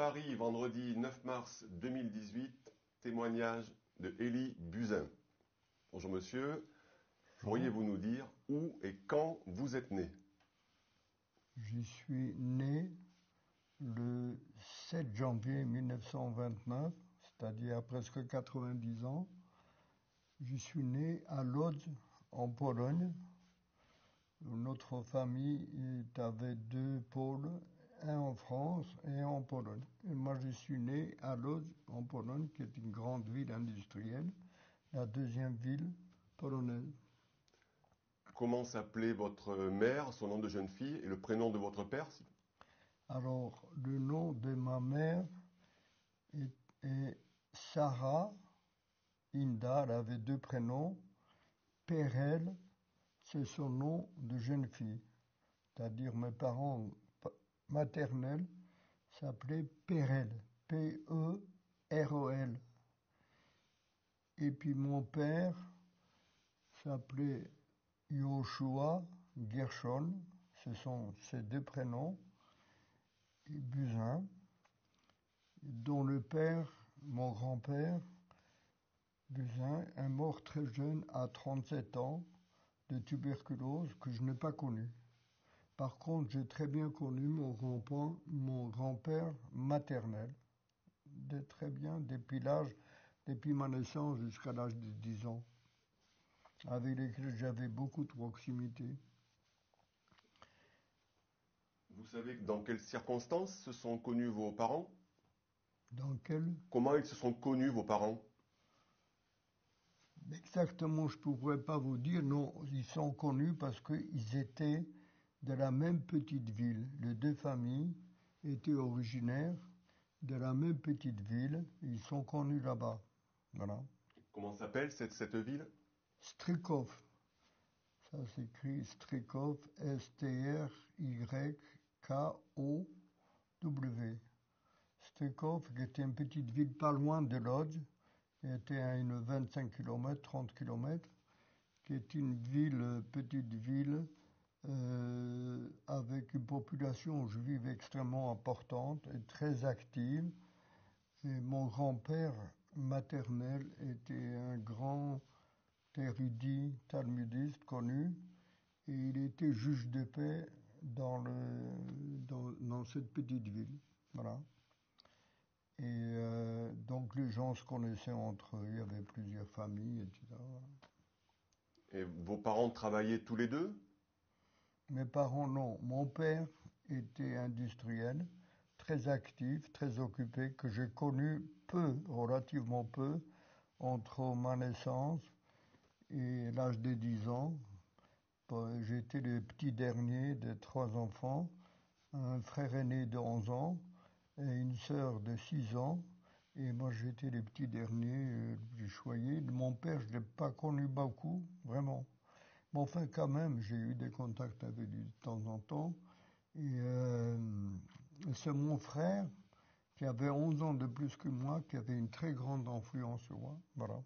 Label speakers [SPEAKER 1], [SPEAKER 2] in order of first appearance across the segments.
[SPEAKER 1] Paris, vendredi 9 mars 2018, témoignage de Élie Buzyn. Bonjour monsieur, pourriez-vous nous dire où et quand vous êtes né?
[SPEAKER 2] Je suis né le 7 janvier 1929, c'est-à-dire à presque 90 ans. Je suis né à Lodz, en Pologne. Notre famille avait deux pôles, un en France et un en Pologne. Et moi, je suis né à Lodz, en Pologne, qui est une grande ville industrielle, la deuxième ville polonaise.
[SPEAKER 1] Comment s'appelait votre mère, son nom de jeune fille, et le prénom de votre père?
[SPEAKER 2] Alors, le nom de ma mère est Sarah Inda, elle avait deux prénoms. Perel, c'est son nom de jeune fille. C'est-à-dire mes parents maternels s'appelaient Perel, P-E-R-O-L. Et puis mon père s'appelait Yoshua Gershon, ce sont ses deux prénoms, et Buzyn, dont le père, mon grand-père, Buzyn, est mort très jeune, à 37 ans, de tuberculose que je n'ai pas connu. Par contre, j'ai très bien connu mon grand-père maternel, très bien, depuis ma naissance jusqu'à l'âge de 10 ans, avec lesquels j'avais beaucoup de proximité.
[SPEAKER 1] Vous savez dans quelles circonstances se sont connus vos parents?
[SPEAKER 2] Comment
[SPEAKER 1] ils se sont connus, vos parents?
[SPEAKER 2] Exactement, je ne pourrais pas vous dire. Non, ils sont connus parce qu'ils étaient de la même petite ville. Les deux familles étaient originaires de la même petite ville. Ils sont connus là-bas. Voilà.
[SPEAKER 1] Comment s'appelle cette ville?
[SPEAKER 2] Strykov. Ça s'écrit Strykov, S-T-R-Y-K-O-W. Strykov, qui était une petite ville pas loin de Lodz, qui était à une 25 km, 30 km, qui est une petite ville, avec une population juive extrêmement importante et très active. Et mon grand-père maternel était un grand érudit talmudiste connu, et il était juge de paix dans cette petite ville. Voilà. Et donc les gens se connaissaient entre eux, il y avait plusieurs familles, etc.
[SPEAKER 1] Et vos parents travaillaient tous les deux?
[SPEAKER 2] Mes parents, non. Mon père était industriel, très actif, très occupé, que j'ai connu relativement peu, entre ma naissance et l'âge de 10 ans. J'étais le petit dernier de 3 enfants, un frère aîné de 11 ans et une sœur de 6 ans. Et moi, j'étais le petit dernier du choyer. Mon père, je ne l'ai pas connu beaucoup, vraiment. Mais enfin, quand même, j'ai eu des contacts avec lui de temps en temps. Et c'est mon frère, qui avait 11 ans de plus que moi, qui avait une très grande influence sur moi. Voilà.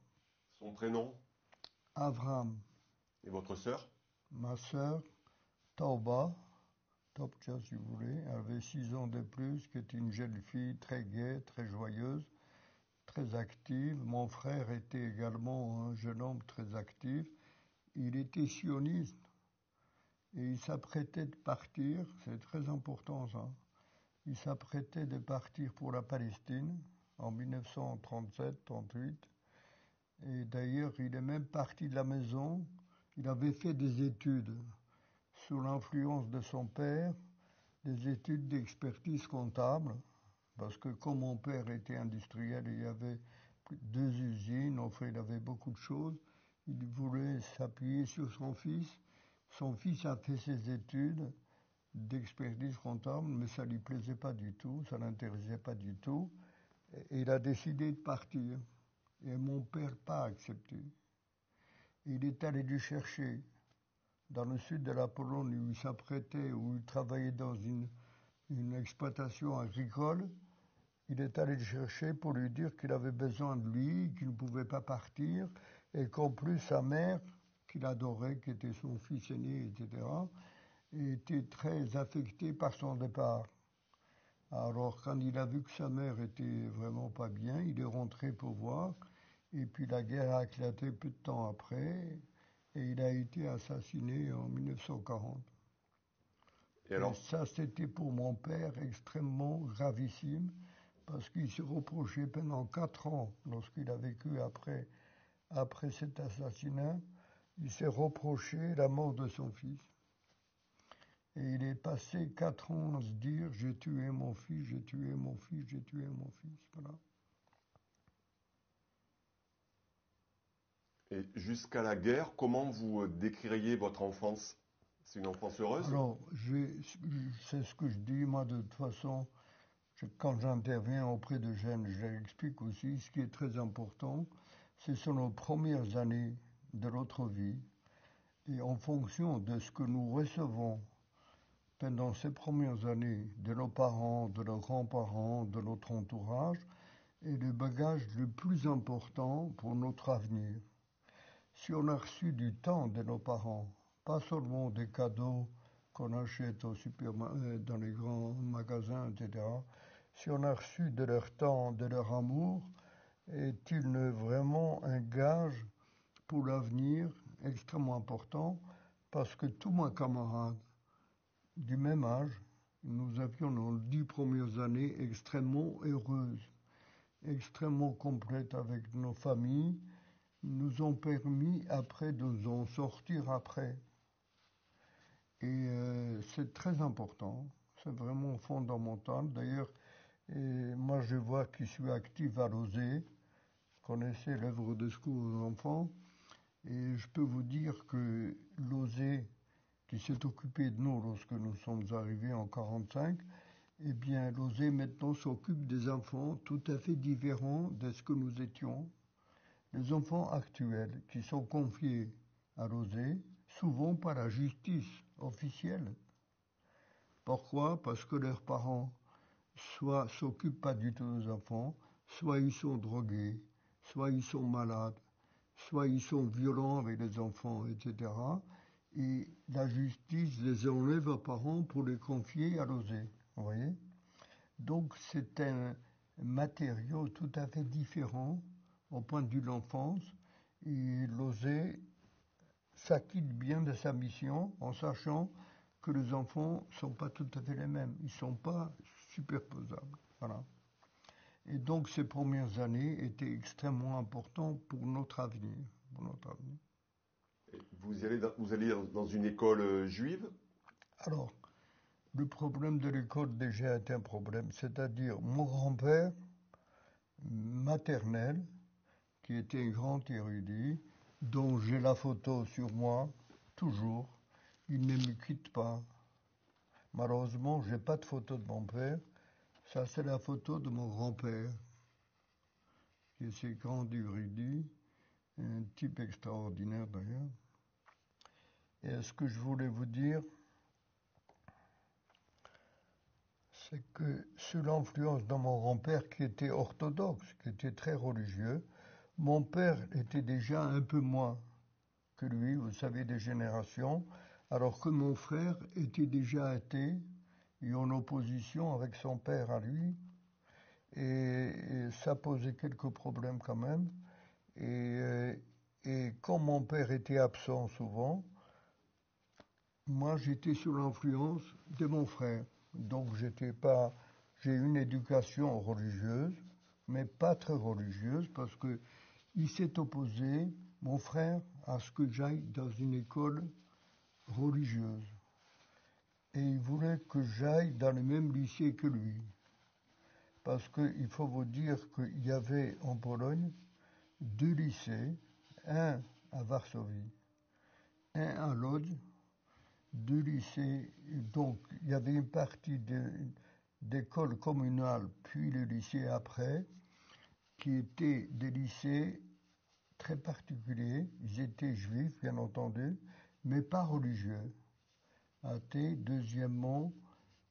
[SPEAKER 1] Son prénom?
[SPEAKER 2] Avram.
[SPEAKER 1] Et votre sœur?
[SPEAKER 2] Ma sœur, Topja, si vous voulez, elle avait 6 ans de plus, qui était une jeune fille très gaie, très joyeuse, très active. Mon frère était également un jeune homme très actif. Il était sioniste et il s'apprêtait de partir, c'est très important ça, il s'apprêtait de partir pour la Palestine en 1937-38. Et d'ailleurs, il est même parti de la maison. Il avait fait des études sous l'influence de son père, des études d'expertise comptable, parce que comme mon père était industriel, il y avait 2 usines, enfin il avait beaucoup de choses, il voulait s'appuyer sur son fils. Son fils a fait ses études d'expertise comptable, mais ça lui plaisait pas du tout, ça l'intéressait pas du tout, et il a décidé de partir. Et mon père n'a pas accepté. Il est allé lui chercher dans le sud de la Pologne où il s'apprêtait, où il travaillait dans une exploitation agricole. Il est allé le chercher pour lui dire qu'il avait besoin de lui, qu'il ne pouvait pas partir, et qu'en plus sa mère, qu'il adorait, qui était son fils aîné, etc., était très affectée par son départ. Alors, quand il a vu que sa mère était vraiment pas bien, il est rentré pour voir. Et puis la guerre a éclaté peu de temps après. Et il a été assassiné en 1940. Et ça, c'était pour mon père extrêmement gravissime, parce qu'il se reprochait pendant 4 ans, lorsqu'il a vécu après cet assassinat, il s'est reproché la mort de son fils. Et il est passé 4 ans à se dire, j'ai tué mon fils, j'ai tué mon fils, j'ai tué mon fils. Voilà.
[SPEAKER 1] Et jusqu'à la guerre, comment vous décririez votre enfance? C'est une enfance heureuse?
[SPEAKER 2] Alors, c'est ce que je dis, moi, de toute façon, quand j'interviens auprès de jeunes, je leur explique aussi, ce qui est très important, ce sont nos premières années de notre vie. Et en fonction de ce que nous recevons pendant ces premières années de nos parents, de nos grands-parents, de notre entourage, est le bagage le plus important pour notre avenir. Si on a reçu du temps de nos parents, pas seulement des cadeaux qu'on achète dans les grands magasins, etc., si on a reçu de leur temps, de leur amour, est-il vraiment un gage pour l'avenir extrêmement important, parce que tous mes camarades du même âge, nous avions nos 10 premières années extrêmement heureuses, extrêmement complètes avec nos familles, nous ont permis après de nous en sortir après. Et c'est très important, c'est vraiment fondamental. D'ailleurs, moi je vois qui suis actif à l'OSE, connaissez l'œuvre de secours aux enfants, et je peux vous dire que l'OSE, qui s'est occupé de nous lorsque nous sommes arrivés en 1945, eh bien l'OSE maintenant s'occupe des enfants tout à fait différents de ce que nous étions. Les enfants actuels qui sont confiés à l'OSE, souvent par la justice officielle. Pourquoi? Parce que leurs parents soit s'occupent pas du tout des enfants, soit ils sont drogués, soit ils sont malades, soit ils sont violents avec les enfants, etc. Et la justice les enlève aux parents pour les confier à l'OSE. Vous voyez? Donc c'est un matériau tout à fait différent au point de vue de l'enfance, et l'OSE s'acquitte bien de sa mission en sachant que les enfants ne sont pas tout à fait les mêmes, ils ne sont pas superposables. Voilà. Et donc ces premières années étaient extrêmement importantes pour notre avenir.
[SPEAKER 1] Et vous allez dans une école juive?
[SPEAKER 2] Alors, le problème de l'école déjà est un problème, c'est-à-dire mon grand-père maternel, qui était un grand érudit, dont j'ai la photo sur moi, toujours, il ne me quitte pas. Malheureusement, je n'ai pas de photo de mon père, ça c'est la photo de mon grand-père, qui est ce grand érudit, un type extraordinaire d'ailleurs. Et ce que je voulais vous dire, c'est que sous l'influence de mon grand-père qui était orthodoxe, qui était très religieux, mon père était déjà un peu moins que lui, vous savez, des générations, alors que mon frère était déjà athée et en opposition avec son père à lui, et ça posait quelques problèmes quand même. Et comme mon père était absent souvent, moi j'étais sous l'influence de mon frère. Donc j'ai une éducation religieuse, mais pas très religieuse, parce que il s'est opposé, mon frère, à ce que j'aille dans une école religieuse. Et il voulait que j'aille dans le même lycée que lui. Parce qu'il faut vous dire qu'il y avait en Pologne 2 lycées, un à Varsovie, un à Lodz, 2 lycées. Donc il y avait une partie d'école communale, puis le lycée après, qui étaient des lycées très particuliers. Ils étaient juifs, bien entendu, mais pas religieux. Athées. Deuxièmement,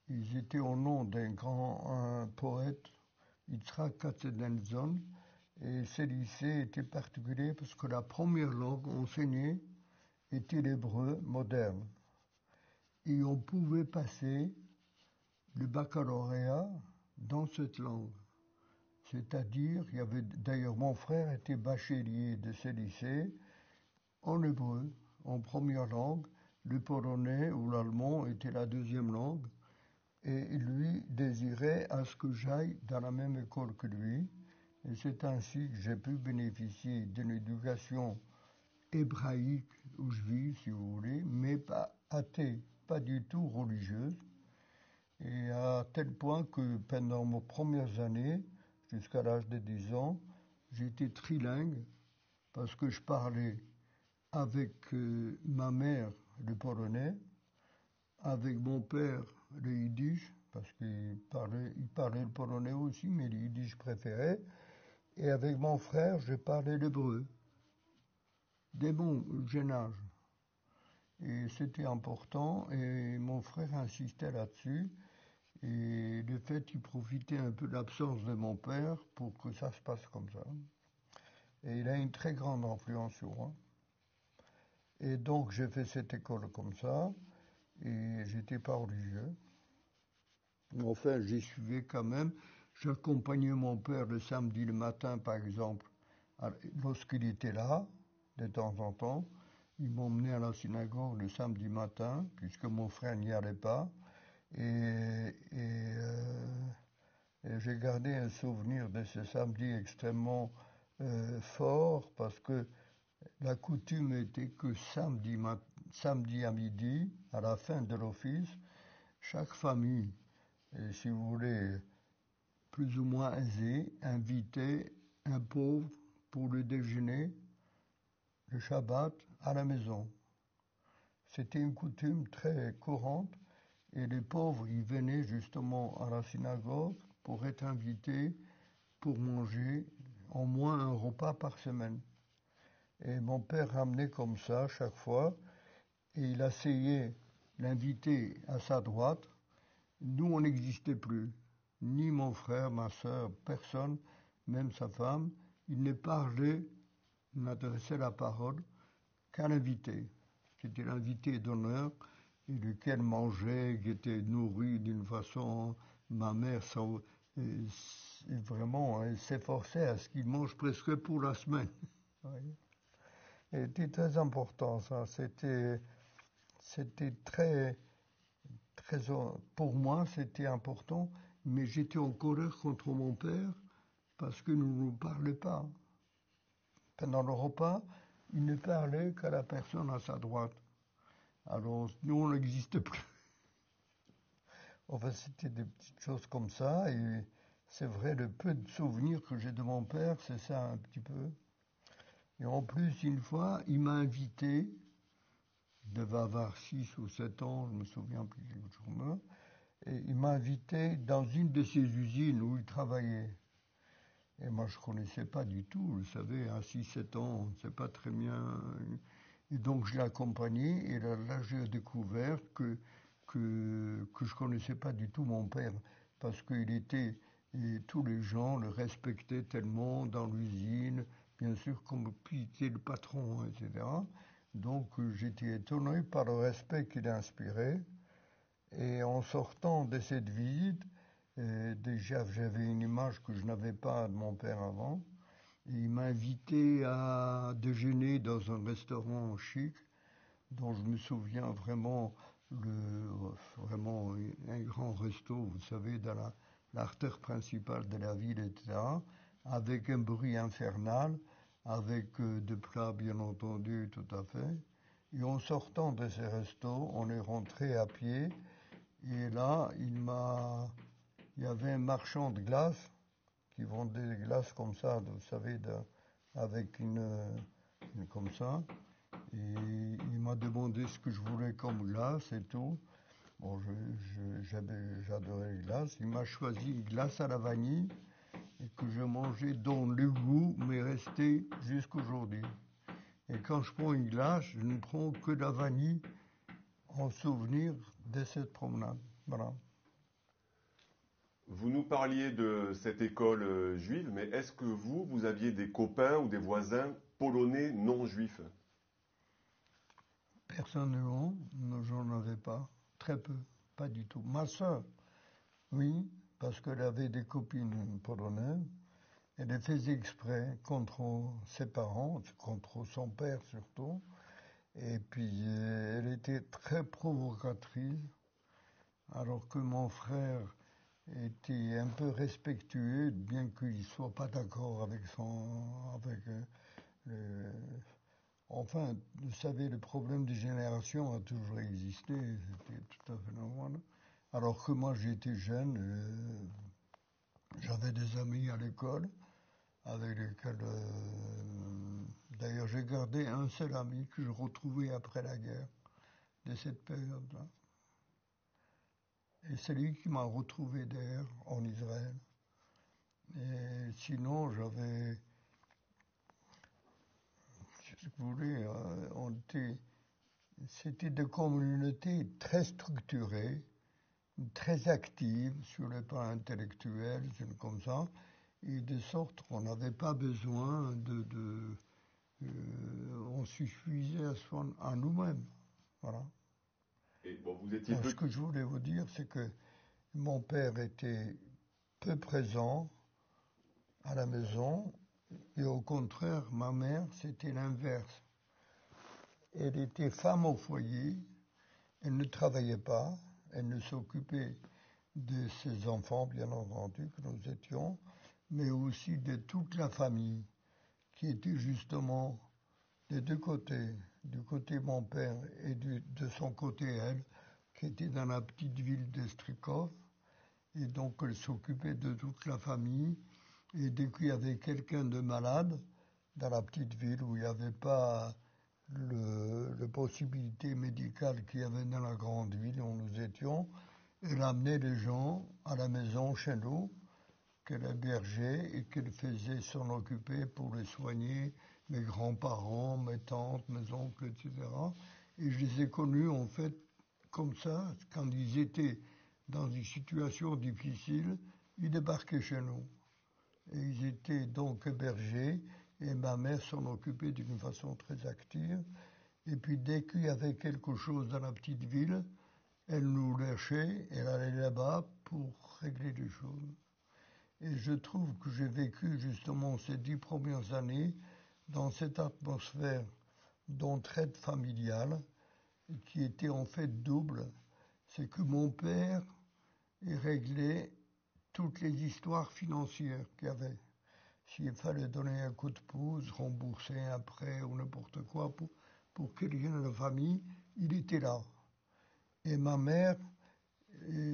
[SPEAKER 2] ils étaient au nom d'un grand poète, Yitzhak Katzenelson, et ces lycées étaient particuliers parce que la première langue enseignée était l'hébreu moderne. Et on pouvait passer le baccalauréat dans cette langue. C'est-à-dire, il y avait, d'ailleurs, mon frère était bachelier de ce lycée en hébreu, en première langue. Le polonais ou l'allemand était la deuxième langue. Et lui désirait à ce que j'aille dans la même école que lui. Et c'est ainsi que j'ai pu bénéficier d'une éducation hébraïque ou juive, si vous voulez, mais pas athée, pas du tout religieuse. Et à tel point que pendant mes premières années, jusqu'à l'âge de 10 ans, j'étais trilingue parce que je parlais avec ma mère le polonais, avec mon père le yiddish, parce qu'il parlait le polonais aussi, mais le yiddish préféré, et avec mon frère, je parlais l'hébreu, dès mon jeune âge. Et c'était important, et mon frère insistait là-dessus, et le fait, il profitait un peu de l'absence de mon père pour que ça se passe comme ça. Et il a une très grande influence sur moi. Et donc j'ai fait cette école comme ça, et j'étais pas religieux. Enfin, j'y suivais quand même. J'accompagnais mon père le samedi le matin, par exemple, lorsqu'il était là, de temps en temps. Il m'emmenait à la synagogue le samedi matin, puisque mon frère n'y allait pas. Et j'ai gardé un souvenir de ce samedi extrêmement fort, parce que la coutume était que samedi à midi, à la fin de l'office, chaque famille, si vous voulez, plus ou moins aisée, invitait un pauvre pour le déjeuner, le Shabbat, à la maison. C'était une coutume très courante, et les pauvres, ils venaient justement à la synagogue pour être invités pour manger au moins un repas par semaine. Et mon père ramenait comme ça chaque fois, et il asseyait l'invité à sa droite. Nous, on n'existait plus. Ni mon frère, ma soeur, personne, même sa femme. Il ne parlait, n'adressait la parole qu'à l'invité. C'était l'invité d'honneur, et lequel mangeait, qui était nourri d'une façon. Ma mère, vraiment, elle s'efforçait à ce qu'il mange presque pour la semaine. C'était très important, ça. C'était très, très, pour moi, c'était important, mais j'étais en colère contre mon père parce qu'il ne nous parlait pas. Pendant le repas, il ne parlait qu'à la personne à sa droite. Alors, nous, on n'existe plus. Enfin, c'était des petites choses comme ça, et c'est vrai, le peu de souvenirs que j'ai de mon père, c'est ça un petit peu. Et en plus, une fois, il m'a invité, il devait avoir 6 ou 7 ans, je me souviens plus exactement, et il m'a invité dans une de ses usines où il travaillait. Et moi, je ne connaissais pas du tout, vous savez, à 6-7 ans, on ne sait pas très bien. Et donc, je l'ai accompagné, et là j'ai découvert que je ne connaissais pas du tout mon père, parce qu'il était, et tous les gens le respectaient tellement dans l'usine, bien sûr, comme puis il était le patron, etc. Donc, j'étais étonné par le respect qu'il inspirait. Et en sortant de cette visite, déjà j'avais une image que je n'avais pas de mon père avant. Et il m'a invité à déjeuner dans un restaurant chic, dont je me souviens vraiment, vraiment un grand resto, vous savez, dans l'artère principale de la ville, etc., avec un bruit infernal, avec de plats bien entendu, tout à fait. Et en sortant de ce resto, on est rentré à pied. Et là, il y avait un marchand de glace qui vendait des glaces comme ça, vous savez, avec comme ça. Et il m'a demandé ce que je voulais comme glace et tout. Bon, j'adorais les glaces. Il m'a choisi une glace à la vanille et que je mangeais, dont le goût m'est resté jusqu'aujourd'hui. Et quand je prends une glace, je ne prends que de la vanille en souvenir de cette promenade. Voilà.
[SPEAKER 1] Vous nous parliez de cette école juive, mais est-ce que vous aviez des copains ou des voisins polonais non juifs?
[SPEAKER 2] Personnellement, non, j'en avais pas. Très peu. Pas du tout. Ma soeur, oui, parce qu'elle avait des copines polonaises. Elle les faisait exprès contre ses parents, contre son père surtout. Et puis, elle était très provocatrice, alors que mon frère était un peu respectueux, bien qu'il ne soit pas d'accord enfin, vous savez, le problème des générations a toujours existé, c'était tout à fait normal. Alors que moi, j'étais jeune, j'avais des amis à l'école, avec lesquels, d'ailleurs, j'ai gardé un seul ami que je retrouvais après la guerre, de cette période-là. Et c'est lui qui m'a retrouvé d'ailleurs en Israël. Et sinon, si vous voulez, c'était des communautés très structurées, très actives sur le plan intellectuel, c'est comme ça, et de sorte qu'on n'avait pas besoin on suffisait à nous-mêmes. Voilà.
[SPEAKER 1] Et bon, vous étiez
[SPEAKER 2] Ce que je voulais vous dire, c'est que mon père était peu présent à la maison, et au contraire, ma mère, c'était l'inverse. Elle était femme au foyer, elle ne travaillait pas, elle ne s'occupait de ses enfants, bien entendu, que nous étions, mais aussi de toute la famille, qui était justement des deux côtés, du côté de mon père et de son côté elle, qui était dans la petite ville d'Estrikov, et donc elle s'occupait de toute la famille, et dès qu'il y avait quelqu'un de malade, dans la petite ville où il n'y avait pas la possibilité médicale qu'il y avait dans la grande ville où nous étions, elle amenait les gens à la maison chez nous, qu'elle hébergeait et qu'elle faisait s'en occuper pour les soigner, mes grands-parents, mes tantes, mes oncles, etc. Et je les ai connus en fait comme ça, quand ils étaient dans une situation difficile, ils débarquaient chez nous. Et ils étaient donc hébergés, et ma mère s'en occupait d'une façon très active. Et puis dès qu'il y avait quelque chose dans la petite ville, elle nous lâchait, elle allait là-bas pour régler les choses. Et je trouve que j'ai vécu justement ces 10 premières années dans cette atmosphère d'entraide familiale qui était en fait double. C'est que mon père réglait toutes les histoires financières qu'il y avait. S'il fallait donner un coup de pouce, rembourser un prêt ou n'importe quoi pour quelqu'un de la famille, il était là. Et ma mère,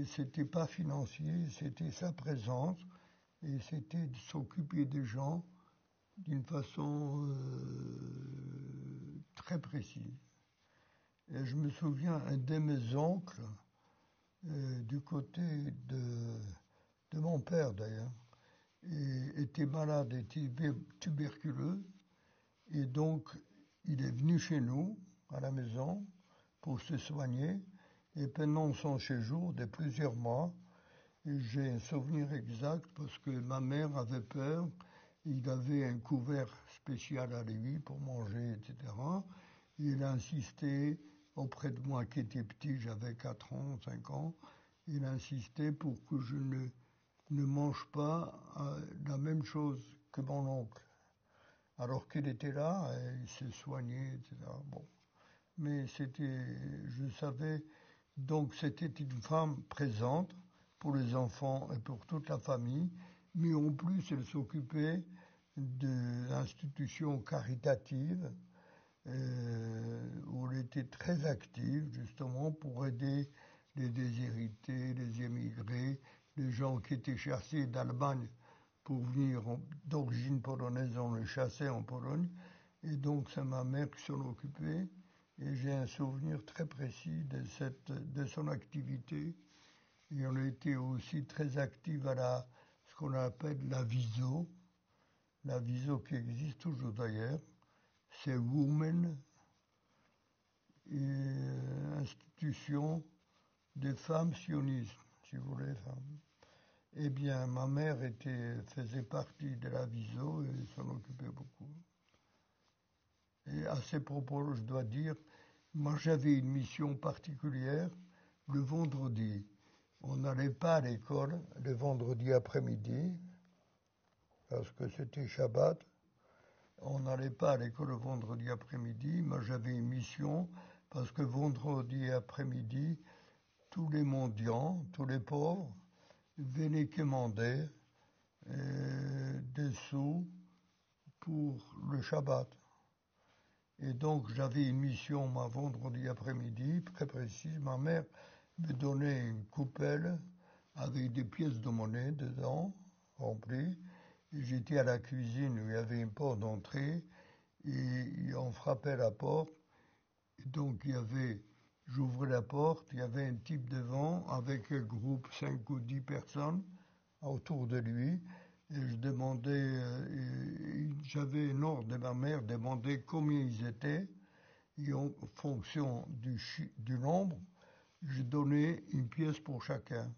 [SPEAKER 2] c'était pas financier, c'était sa présence, et c'était de s'occuper des gens d'une façon très précise. Et je me souviens, un de mes oncles, du côté de mon père d'ailleurs, était malade, était tuberculeux, et donc il est venu chez nous, à la maison, pour se soigner, et pendant son séjour de plusieurs mois, j'ai un souvenir exact parce que ma mère avait peur, il avait un couvert spécial à lui pour manger, etc. Il a insisté auprès de moi qui était petit, j'avais 4 ans, 5 ans, il a insisté pour que je ne mange pas la même chose que mon oncle. Alors qu'il était là, il s'est soigné, etc. Bon. Mais je savais, donc c'était une femme présente pour les enfants et pour toute la famille, mais en plus elle s'occupait de l'institution caritative où elle était très active justement pour aider les déshérités, les émigrés, les gens qui étaient chassés d'Allemagne pour venir d'origine polonaise, on les chassait en Pologne, et donc c'est ma mère qui s'en occupait, et j'ai un souvenir très précis de son activité, et on a été aussi très actifs à ce qu'on appelle la VISO qui existe toujours d'ailleurs, c'est Women, institution des femmes sionistes, si vous voulez. Eh bien, ma mère faisait partie de la VISO et s'en occupait beaucoup. Et à ces propos, je dois dire, moi j'avais une mission particulière le vendredi. On n'allait pas à l'école le vendredi après-midi, parce que c'était Shabbat. On n'allait pas à l'école le vendredi après-midi. Moi, j'avais une mission, parce que vendredi après-midi, tous les mendiants, tous les pauvres, venaient commander des sous pour le Shabbat. Et donc, j'avais une mission, moi, vendredi après-midi, très précise. Ma mère me donnait une coupelle avec des pièces de monnaie dedans, remplies. Et j'étais à la cuisine où il y avait une porte d'entrée et on frappait la porte. Et donc, j'ouvrais la porte, il y avait un type devant avec un groupe, 5 ou 10 personnes autour de lui. Et je demandais, j'avais un ordre de ma mère, demander combien ils étaient. Et en fonction du nombre, je donnais une pièce pour chacun.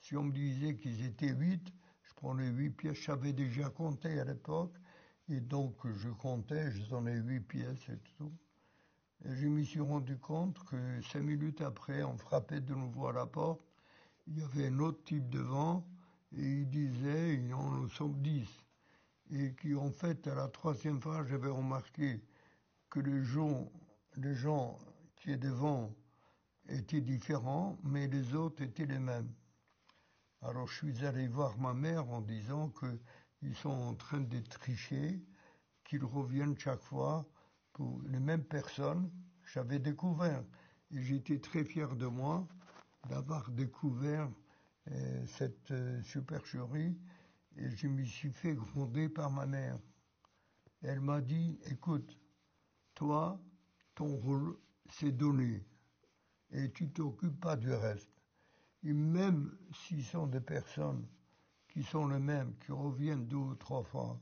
[SPEAKER 2] Si on me disait qu'ils étaient 8, je prenais 8 pièces. Je savais déjà compter à l'époque. Et donc, je comptais, je donnais 8 pièces et tout. Et je me suis rendu compte que 5 minutes après, on frappait de nouveau à la porte. Il y avait un autre type devant et il disait, nous sommes 10. Et qu'en fait, à la troisième fois, j'avais remarqué que les gens qui étaient devant étaient différents, mais les autres étaient les mêmes. Alors je suis allé voir ma mère en disant qu'ils sont en train de tricher, qu'ils reviennent chaque fois pour les mêmes personnes. J'avais découvert, et j'étais très fier de moi d'avoir découvert cette supercherie, et je m'y suis fait gronder par ma mère. Elle m'a dit, écoute, toi, ton rôle, c'est donner, et tu t'occupes pas du reste. Et même s'ils sont des personnes qui sont les mêmes, qui reviennent 2 ou 3 fois,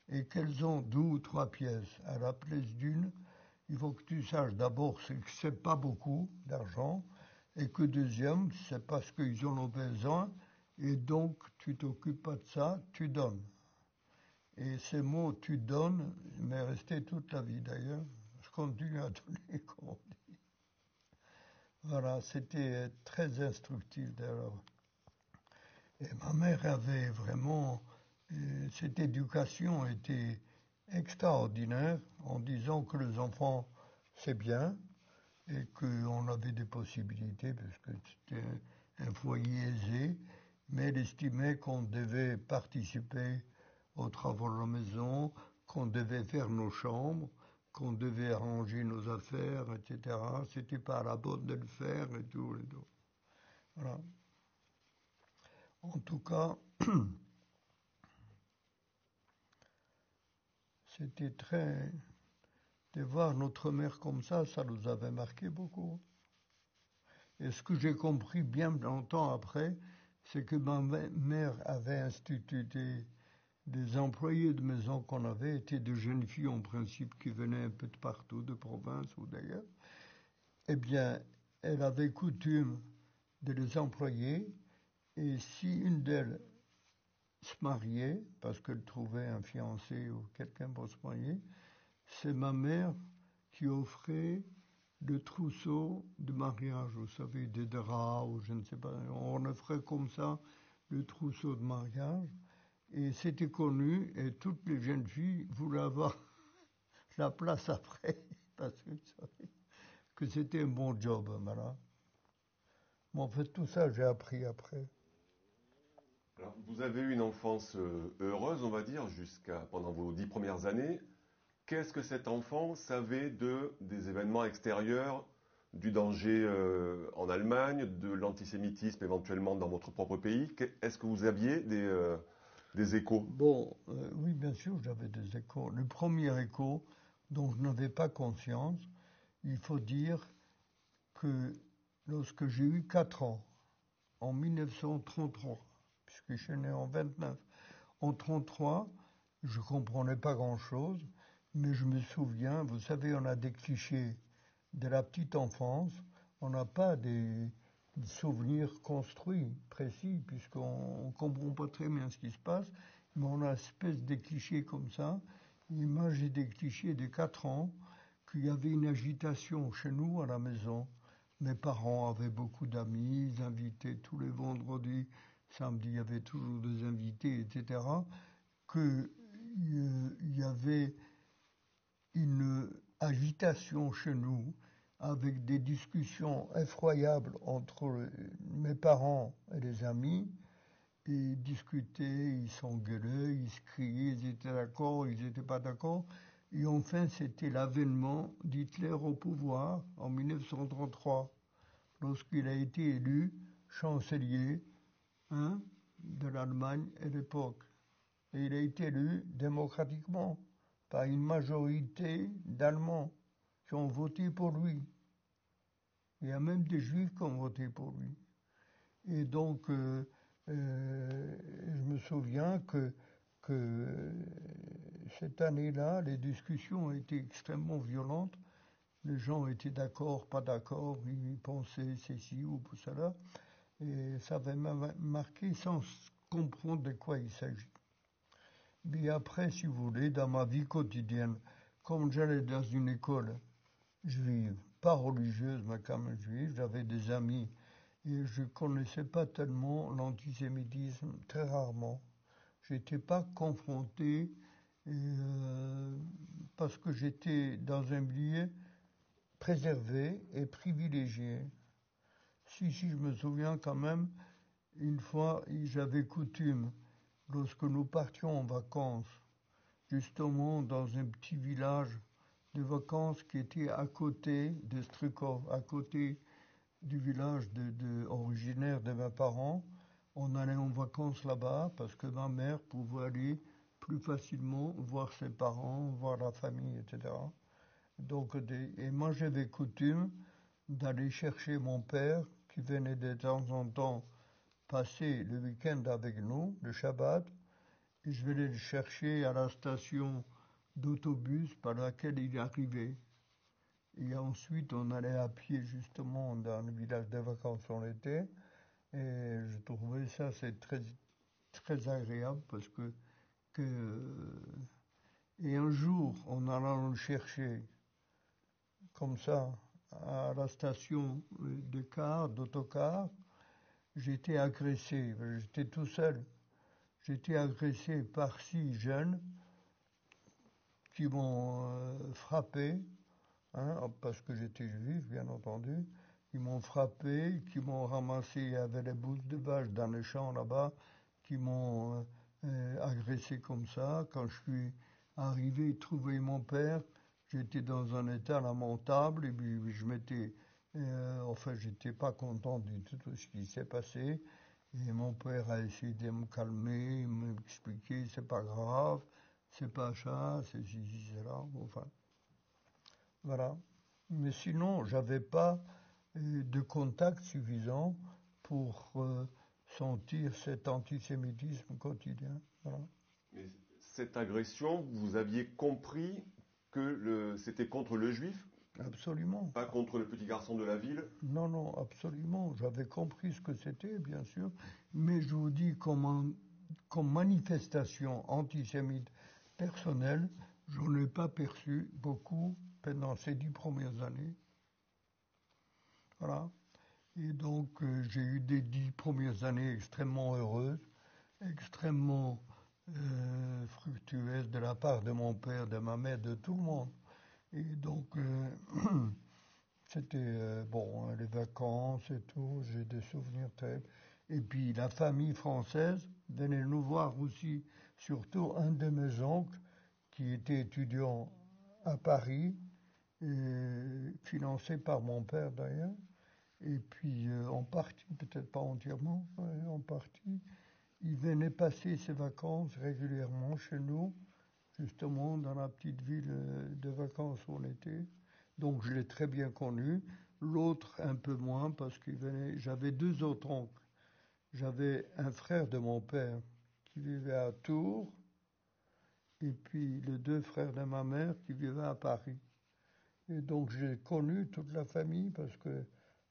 [SPEAKER 2] et qu'elles ont 2 ou 3 pièces à la place d'une, il faut que tu saches d'abord que c'est pas beaucoup d'argent, et que deuxième, c'est parce qu'ils en ont besoin, et donc tu t'occupes pas de ça, tu donnes. Et ces mots, tu donnes, m'est resté toute la vie d'ailleurs. Je continue à donner, comme on dit. Voilà, c'était très instructif d'ailleurs. Et ma mère avait vraiment, cette éducation était extraordinaire en disant que les enfants, c'est bien et qu'on avait des possibilités parce que c'était un foyer aisé, mais elle estimait qu'on devait participer aux travaux de la maison, qu'on devait faire nos chambres, qu'on devait arranger nos affaires, etc. C'était pas à la bonne de le faire et tout. Voilà. En tout cas, c'était très... De voir notre mère comme ça nous avait marqué beaucoup. Et ce que j'ai compris bien longtemps après, c'est que ma mère avait institué des employés de maison qu'on avait, étaient de jeunes filles en principe qui venaient un peu de partout, de province ou d'ailleurs. Eh bien, elle avait coutume de les employer, et si une d'elles se mariait, parce qu'elle trouvait un fiancé ou quelqu'un pour se marier, c'est ma mère qui offrait le trousseau de mariage, vous savez, des draps ou je ne sais pas. On offrait comme ça le trousseau de mariage, et c'était connu, et toutes les jeunes filles voulaient avoir la place après, parce que que c'était un bon job, voilà. Mais en fait, tout ça, j'ai appris après.
[SPEAKER 1] Alors, vous avez eu une enfance heureuse, on va dire, pendant vos 10 premières années. Qu'est-ce que cet enfant savait des événements extérieurs, du danger en Allemagne, de l'antisémitisme éventuellement dans votre propre pays? Est-ce que vous aviez des échos?
[SPEAKER 2] Bon, oui, bien sûr, j'avais des échos. Le premier écho, dont je n'avais pas conscience, il faut dire que lorsque j'ai eu 4 ans, en 1933, puisque je suis né en 29, en 33, je ne comprenais pas grand-chose, mais je me souviens, vous savez, on a des clichés de la petite enfance, on n'a pas des souvenirs construits, précis, puisqu'on ne comprend pas très bien ce qui se passe, mais on a une espèce de clichés comme ça. Et moi, j'ai des clichés de 4 ans, qu'il y avait une agitation chez nous à la maison. Mes parents avaient beaucoup d'amis, ils invitaient tous les vendredis, samedi, il y avait toujours des invités, etc. Qu'il y avait une agitation chez nous, avec des discussions effroyables entre mes parents et les amis. Ils discutaient, ils s'engueulaient, ils se criaient, ils étaient d'accord, ils n'étaient pas d'accord. Et enfin, c'était l'avènement d'Hitler au pouvoir en 1933, lorsqu'il a été élu chancelier de l'Allemagne à l'époque. Et il a été élu démocratiquement par une majorité d'Allemands qui ont voté pour lui. Il y a même des Juifs qui ont voté pour lui. Et donc, je me souviens que cette année-là, les discussions ont été extrêmement violentes. Les gens étaient d'accord, pas d'accord, ils pensaient ceci ou cela. Et ça avait marqué sans comprendre de quoi il s'agit. Mais après, si vous voulez, dans ma vie quotidienne, comme j'allais dans une école juive, pas religieuse, mais quand même juive, j'avais des amis et je connaissais pas tellement l'antisémitisme, très rarement. J'étais pas confronté parce que j'étais dans un milieu préservé et privilégié. Si, je me souviens quand même, une fois, j'avais coutume, lorsque nous partions en vacances, justement dans un petit village de vacances qui était à côté de Strukov, à côté du village originaire de mes parents. On allait en vacances là-bas parce que ma mère pouvait aller plus facilement voir ses parents, voir la famille, etc. Donc, et moi j'avais coutume d'aller chercher mon père qui venait de temps en temps passer le week-end avec nous, le Shabbat, et je venais le chercher à la station d'autobus par laquelle il arrivait. Et ensuite, on allait à pied justement dans le village de vacances où on était. Et je trouvais ça c'est très, très agréable parce et un jour, en allant le chercher comme ça à la station de car, d'autocar, j'étais agressé. J'étais tout seul. J'étais agressé par 6 jeunes qui m'ont frappé, parce que j'étais juif, bien entendu. Ils m'ont frappé, qui m'ont ramassé, il y avait des boules de vache dans les champs là-bas, qui m'ont agressé comme ça. Quand je suis arrivé trouver mon père, j'étais dans un état lamentable, et puis je m'étais... enfin, j'étais pas content du tout de ce qui s'est passé. Et mon père a essayé de me calmer, m'expliquer, c'est pas grave, c'est pas ça, c'est ci, c'est là, enfin... Voilà. Mais sinon, j'avais pas de contact suffisant pour sentir cet antisémitisme quotidien. Voilà.
[SPEAKER 1] Mais cette agression, vous aviez compris que c'était contre le juif,
[SPEAKER 2] Absolument.
[SPEAKER 1] pas contre le petit garçon de la ville?
[SPEAKER 2] Non, non, absolument. J'avais compris ce que c'était, bien sûr. Mais je vous dis, comme manifestation antisémite personnelle, je n'en ai pas perçu beaucoup pendant ces 10 premières années. Voilà. Et donc, j'ai eu des 10 premières années extrêmement heureuses, extrêmement fructueuses de la part de mon père, de ma mère, de tout le monde. Et donc, c'était, bon, les vacances et tout, j'ai des souvenirs terribles. Et puis, la famille française venait nous voir aussi, surtout un de mes oncles, qui était étudiant à Paris, et financé par mon père d'ailleurs. Et puis, en partie, peut-être pas entièrement, en partie, il venait passer ses vacances régulièrement chez nous, justement dans la petite ville de vacances où on était. Donc, je l'ai très bien connu. L'autre, un peu moins, parce qu'il venait. J'avais 2 autres oncles. J'avais un frère de mon père qui vivait à Tours, et puis les 2 frères de ma mère qui vivaient à Paris. Et donc, j'ai connu toute la famille parce que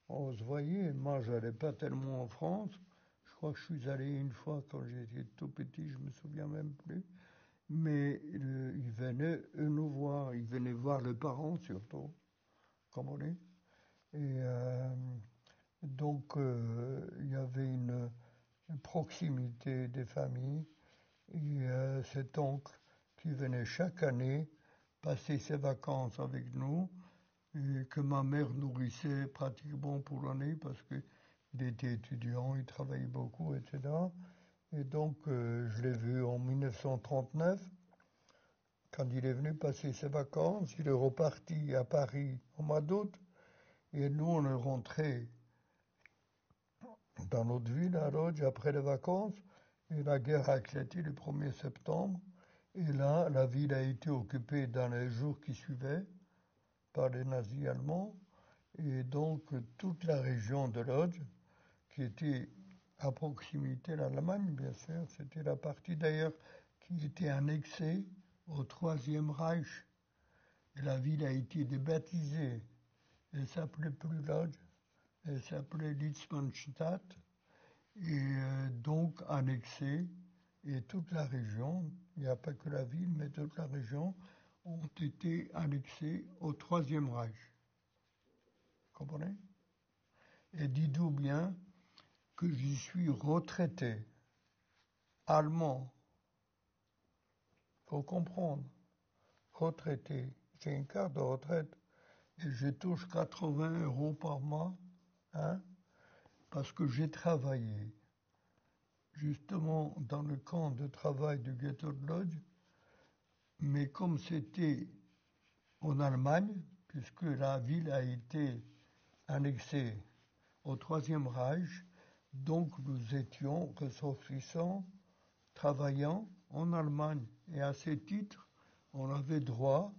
[SPEAKER 2] on se voyait. Moi, je n'allais pas tellement en France. Je crois que je suis allé une fois quand j'étais tout petit, je me souviens même plus. Mais ils venaient nous voir. Ils venaient voir les parents surtout, comme on est. Et donc, il y avait une proximité des familles. Et cet oncle qui venait chaque année passer ses vacances avec nous, et que ma mère nourrissait pratiquement pour l'année parce qu'il était étudiant, il travaillait beaucoup, etc. Et donc, je l'ai vu en 1939, quand il est venu passer ses vacances. Il est reparti à Paris au mois d'août, et nous, on est rentrés dans notre ville, à Lodz, après les vacances, et la guerre a éclaté le 1er septembre. Et là, la ville a été occupée dans les jours qui suivaient par les nazis allemands. Et donc, toute la région de Lodz, qui était à proximité de l'Allemagne, bien sûr, c'était la partie d'ailleurs qui était annexée au Troisième Reich. Et la ville a été débaptisée. Elle s'appelait plus Lodz, elle s'appelait Litzmannstadt, et donc annexée. Et toute la région, il n'y a pas que la ville, mais toute la région, ont été annexées au Troisième Reich. Vous comprenez? Et dites-vous bien que j'y suis retraité, allemand. Faut comprendre. Retraité. J'ai une carte de retraite et je touche 80 € par mois, hein, parce que j'ai travaillé justement dans le camp de travail du ghetto de Lodz, mais comme c'était en Allemagne, puisque la ville a été annexée au Troisième Reich, donc nous étions ressortissants, travaillant en Allemagne. Et à ce titre, on avait droit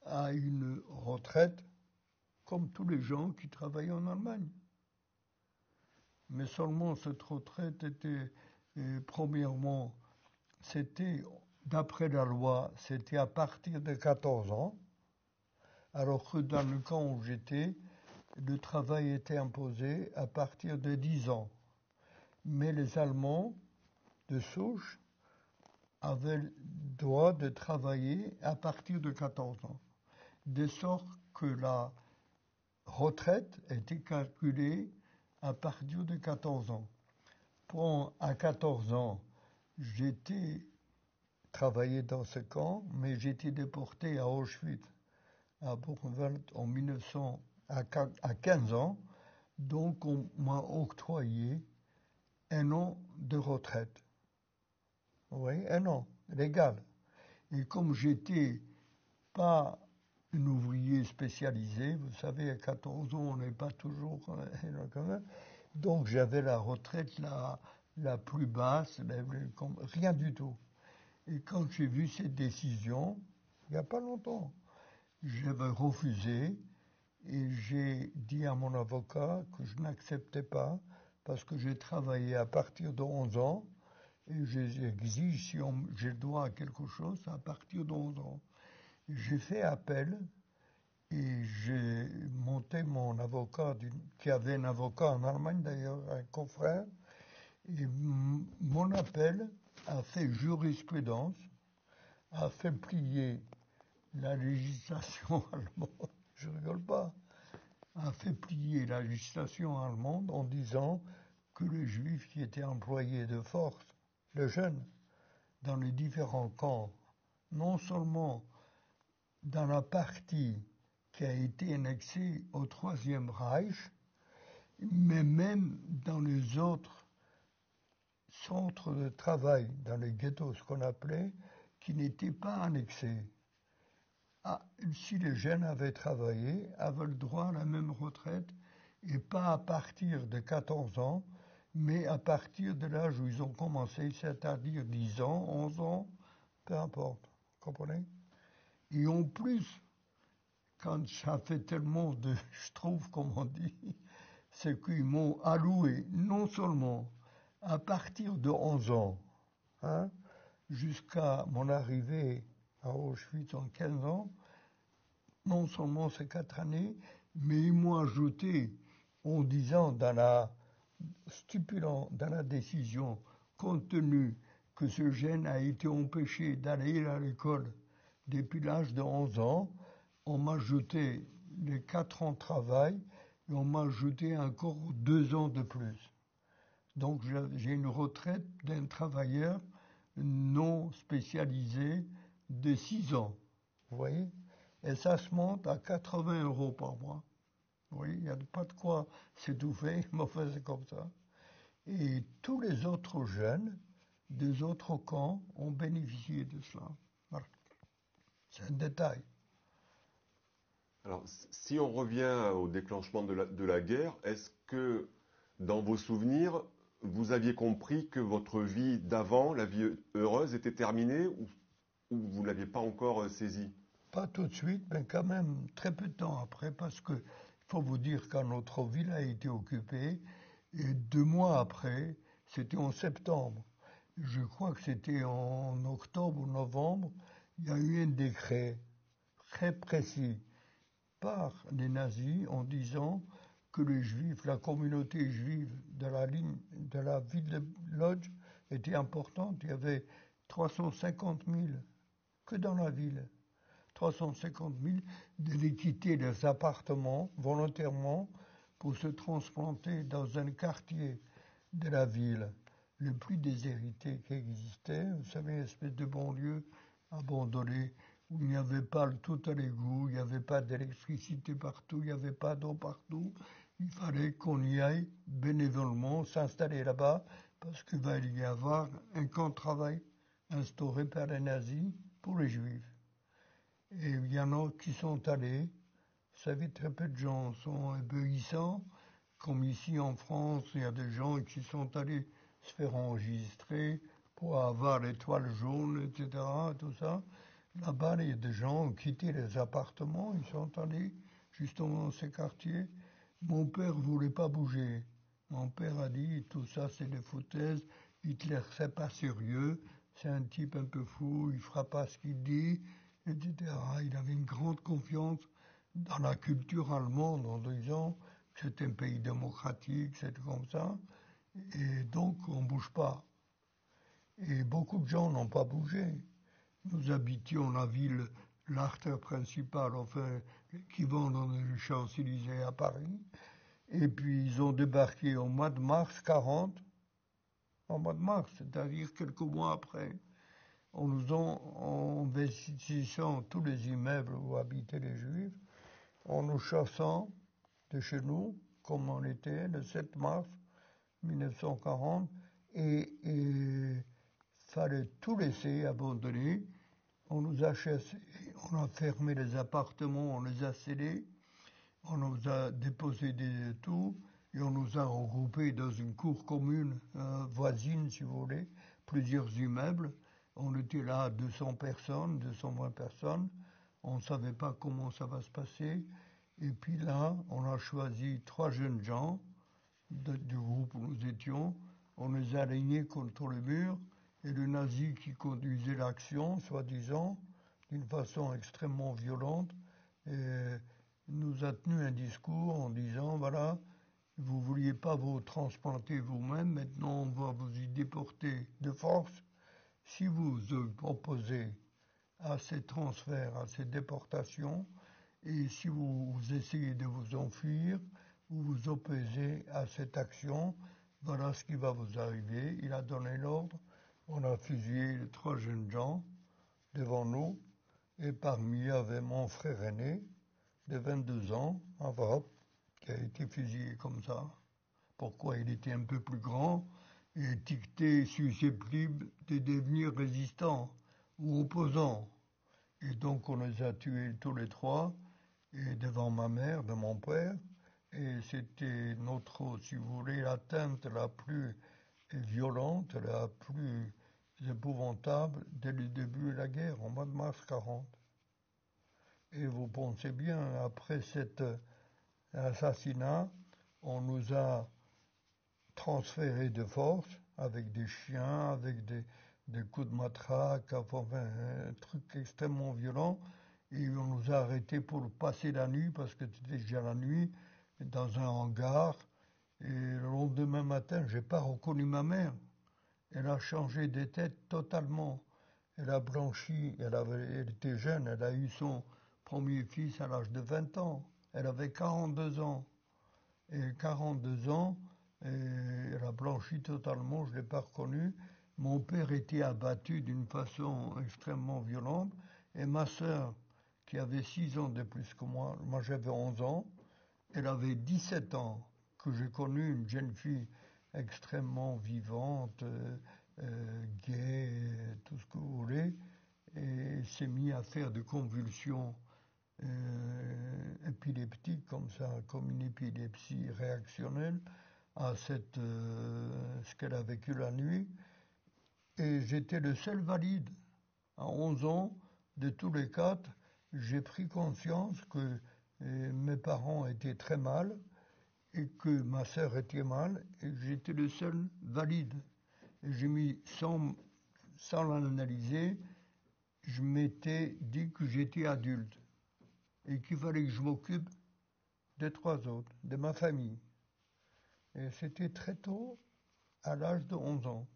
[SPEAKER 2] à une retraite comme tous les gens qui travaillaient en Allemagne. Mais seulement cette retraite était, premièrement, c'était, d'après la loi, c'était à partir de 14 ans, alors que dans le camp où j'étais, le travail était imposé à partir de 10 ans. Mais les Allemands de souche avaient le droit de travailler à partir de 14 ans, de sorte que la retraite était calculée à partir de 14 ans. À 14 ans, j'étais travaillé dans ce camp, mais j'étais déporté à Auschwitz, à Buchenwald, en 1900, à 15 ans. Donc, on m'a octroyé un an de retraite. Oui, un an, légal. Et comme j'étais pas un ouvrier spécialisé, vous savez, à 14 ans, on n'est pas toujours donc j'avais la retraite la plus basse, rien du tout. Et quand j'ai vu cette décision, il n'y a pas longtemps, j'avais refusé et j'ai dit à mon avocat que je n'acceptais pas parce que j'ai travaillé à partir de 11 ans et j'exige, si j'ai le droit à quelque chose, à partir de 11 ans. J'ai fait appel et j'ai monté mon avocat, qui avait un avocat en Allemagne d'ailleurs, un confrère, et mon appel a fait jurisprudence, a fait plier la législation allemande, je rigole pas, a fait plier la législation allemande en disant que les juifs qui étaient employés de force, les jeunes, dans les différents camps, non seulement dans la partie qui a été annexée au Troisième Reich, mais même dans les autres centres de travail, dans les ghettos, ce qu'on appelait, qui n'étaient pas annexés. Si les jeunes avaient travaillé, avaient le droit à la même retraite, et pas à partir de 14 ans, mais à partir de l'âge où ils ont commencé, c'est-à-dire 10 ans, 11 ans, peu importe. Vous comprenez? Et en plus, quand ça fait tellement de je trouve, comme on dit, c'est qu'ils m'ont alloué non seulement à partir de 11 ans, hein, jusqu'à mon arrivée à Auschwitz en 15 ans, non seulement ces 4 années, mais ils m'ont ajouté en disant stipulant dans la décision, compte tenu que ce jeune a été empêché d'aller à l'école depuis l'âge de 11 ans, on m'a ajouté les 4 ans de travail et on m'a ajouté encore 2 ans de plus. Donc j'ai une retraite d'un travailleur non spécialisé de 6 ans. Vous voyez? Et ça se monte à 80 € par mois. Vous voyez, il n'y a pas de quoi s'étouffer, mais enfin c'est comme ça. Et tous les autres jeunes des autres camps ont bénéficié de cela. Voilà. C'est un détail.
[SPEAKER 1] Alors, si on revient au déclenchement de la guerre, est-ce que, dans vos souvenirs, vous aviez compris que votre vie d'avant, la vie heureuse, était terminée ou vous ne l'aviez pas encore saisie?
[SPEAKER 2] Pas tout de suite, mais quand même très peu de temps après, parce que il faut vous dire quand notre ville a été occupée, et 2 mois après, c'était en septembre. Je crois que c'était en octobre ou novembre, il y a eu un décret très précis par les nazis en disant que les juifs, la communauté juive de la ville de Lodz était importante. Il y avait 350 000 que dans la ville. 350 000 devaient quitter leurs appartements volontairement pour se transplanter dans un quartier de la ville le plus déshérité qui existait. Vous savez, une espèce de banlieue abandonnée où il n'y avait pas tout à l'égout, il n'y avait pas d'électricité partout, il n'y avait pas d'eau partout. Il fallait qu'on y aille bénévolement s'installer là-bas parce qu'il va y avoir un camp de travail instauré par les nazis pour les juifs. Et il y en a qui sont allés. Vous savez, très peu de gens sont obéissants. Comme ici en France, il y a des gens qui sont allés se faire enregistrer pour avoir l'étoile jaune, etc., tout ça. Là-bas, il y a des gens qui ont quitté les appartements, ils sont allés justement dans ces quartiers. Mon père ne voulait pas bouger. Mon père a dit, tout ça c'est des foutaises, Hitler c'est pas sérieux, c'est un type un peu fou, il fera pas ce qu'il dit, etc. Il avait une grande confiance dans la culture allemande en disant que c'était un pays démocratique, c'était comme ça, et donc on ne bouge pas. Et beaucoup de gens n'ont pas bougé. Nous habitions la ville, l'artère principale, enfin, qui vont dans les Champs-Élysées à Paris, et puis ils ont débarqué au mois de mars 40, en mois de mars, c'est-à-dire quelques mois après. On nous a, en investissant tous les immeubles où habitaient les Juifs, en nous chassant de chez nous, comme on était, le 7 mars 1940, et fallait tout laisser abandonner. On nous a chassés, on a fermé les appartements, on les a scellés, on nous a déposé des tout, et on nous a regroupés dans une cour commune voisine, si vous voulez, plusieurs immeubles. On était là 200 personnes, 220 personnes. On ne savait pas comment ça va se passer. Et puis là, on a choisi 3 jeunes gens du groupe où nous étions. On les a alignés contre le mur. Et le nazi qui conduisait l'action, soi-disant, d'une façon extrêmement violente, nous a tenu un discours en disant, voilà, vous ne vouliez pas vous transplanter vous-même, maintenant on va vous y déporter de force. Si vous vous opposez à ces transferts, à ces déportations, et si vous essayez de vous enfuir, vous vous opposez à cette action, voilà ce qui va vous arriver. Il a donné l'ordre, on a fusillé les 3 jeunes gens devant nous, et parmi eux il y avait mon frère aîné, de 22 ans, Avram, qui a été fusillé comme ça. Pourquoi? Il était un peu plus grand et étiqueté susceptible de devenir résistant ou opposant. Et donc on les a tués tous les 3, et devant ma mère, de mon père, et c'était notre, si vous voulez, l'atteinte la plus violente, la plus épouvantable dès le début de la guerre, en mois de mars 40. Et vous pensez bien, après cet assassinat, on nous a transférés de force, avec des chiens, avec des coups de matraque, enfin un truc extrêmement violent, et on nous a arrêtés pour passer la nuit, parce que c'était déjà la nuit, dans un hangar, et le lendemain matin, j'ai pas reconnu ma mère. Elle a changé de tête totalement. Elle a blanchi, elle était jeune, elle a eu son premier fils à l'âge de 20 ans. Elle avait 42 ans. et 42 ans, et elle a blanchi totalement, je ne l'ai pas reconnue. Mon père était abattu d'une façon extrêmement violente, et ma sœur, qui avait 6 ans de plus que moi j'avais 11 ans, elle avait 17 ans, que j'ai connu une jeune fille extrêmement vivante, gaie, tout ce que vous voulez, et s'est mis à faire des convulsions épileptiques comme ça, comme une épilepsie réactionnelle à ce qu'elle a vécu la nuit. Et j'étais le seul valide. À 11 ans, de tous les quatre, j'ai pris conscience que mes parents étaient très mal et que ma sœur était mal et que j'étais le seul valide. Et j'ai mis, sans l'analyser, je m'étais dit que j'étais adulte et qu'il fallait que je m'occupe des 3 autres, de ma famille. Et c'était très tôt, à l'âge de 11 ans.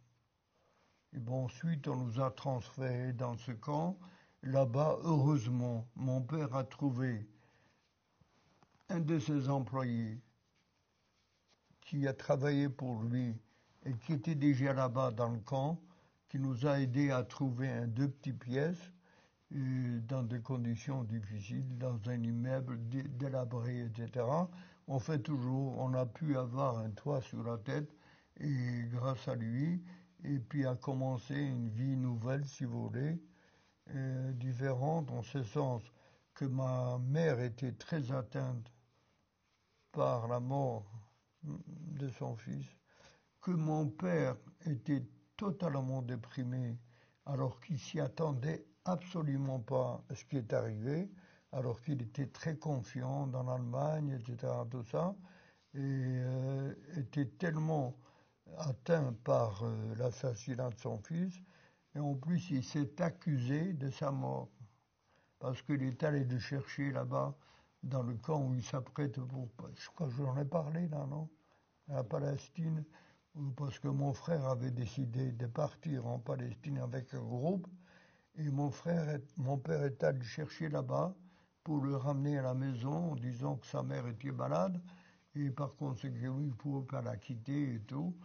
[SPEAKER 2] Et bon, ensuite, on nous a transférés dans ce camp. Là-bas, heureusement, mon père a trouvé un de ses employés qui a travaillé pour lui et qui était déjà là-bas dans le camp, qui nous a aidés à trouver 2 petites pièces dans des conditions difficiles, dans un immeuble délabré, etc. On a pu avoir un toit sur la tête et grâce à lui, et puis a commencé une vie nouvelle, si vous voulez, différente en ce sens que ma mère était très atteinte par la mort de son fils, que mon père était totalement déprimé alors qu'il s'y attendait absolument pas à ce qui est arrivé, alors qu'il était très confiant dans l'Allemagne, etc., tout ça, et était tellement atteint par l'assassinat de son fils, et en plus il s'est accusé de sa mort, parce qu'il est allé le chercher là-bas, dans le camp où il s'apprête pour... Je crois que j'en ai parlé là, non? À la Palestine, parce que mon frère avait décidé de partir en Palestine avec un groupe, et mon père est allé le chercher là-bas pour le ramener à la maison en disant que sa mère était malade, et par conséquent, lui, il ne pouvait pas la quitter et tout.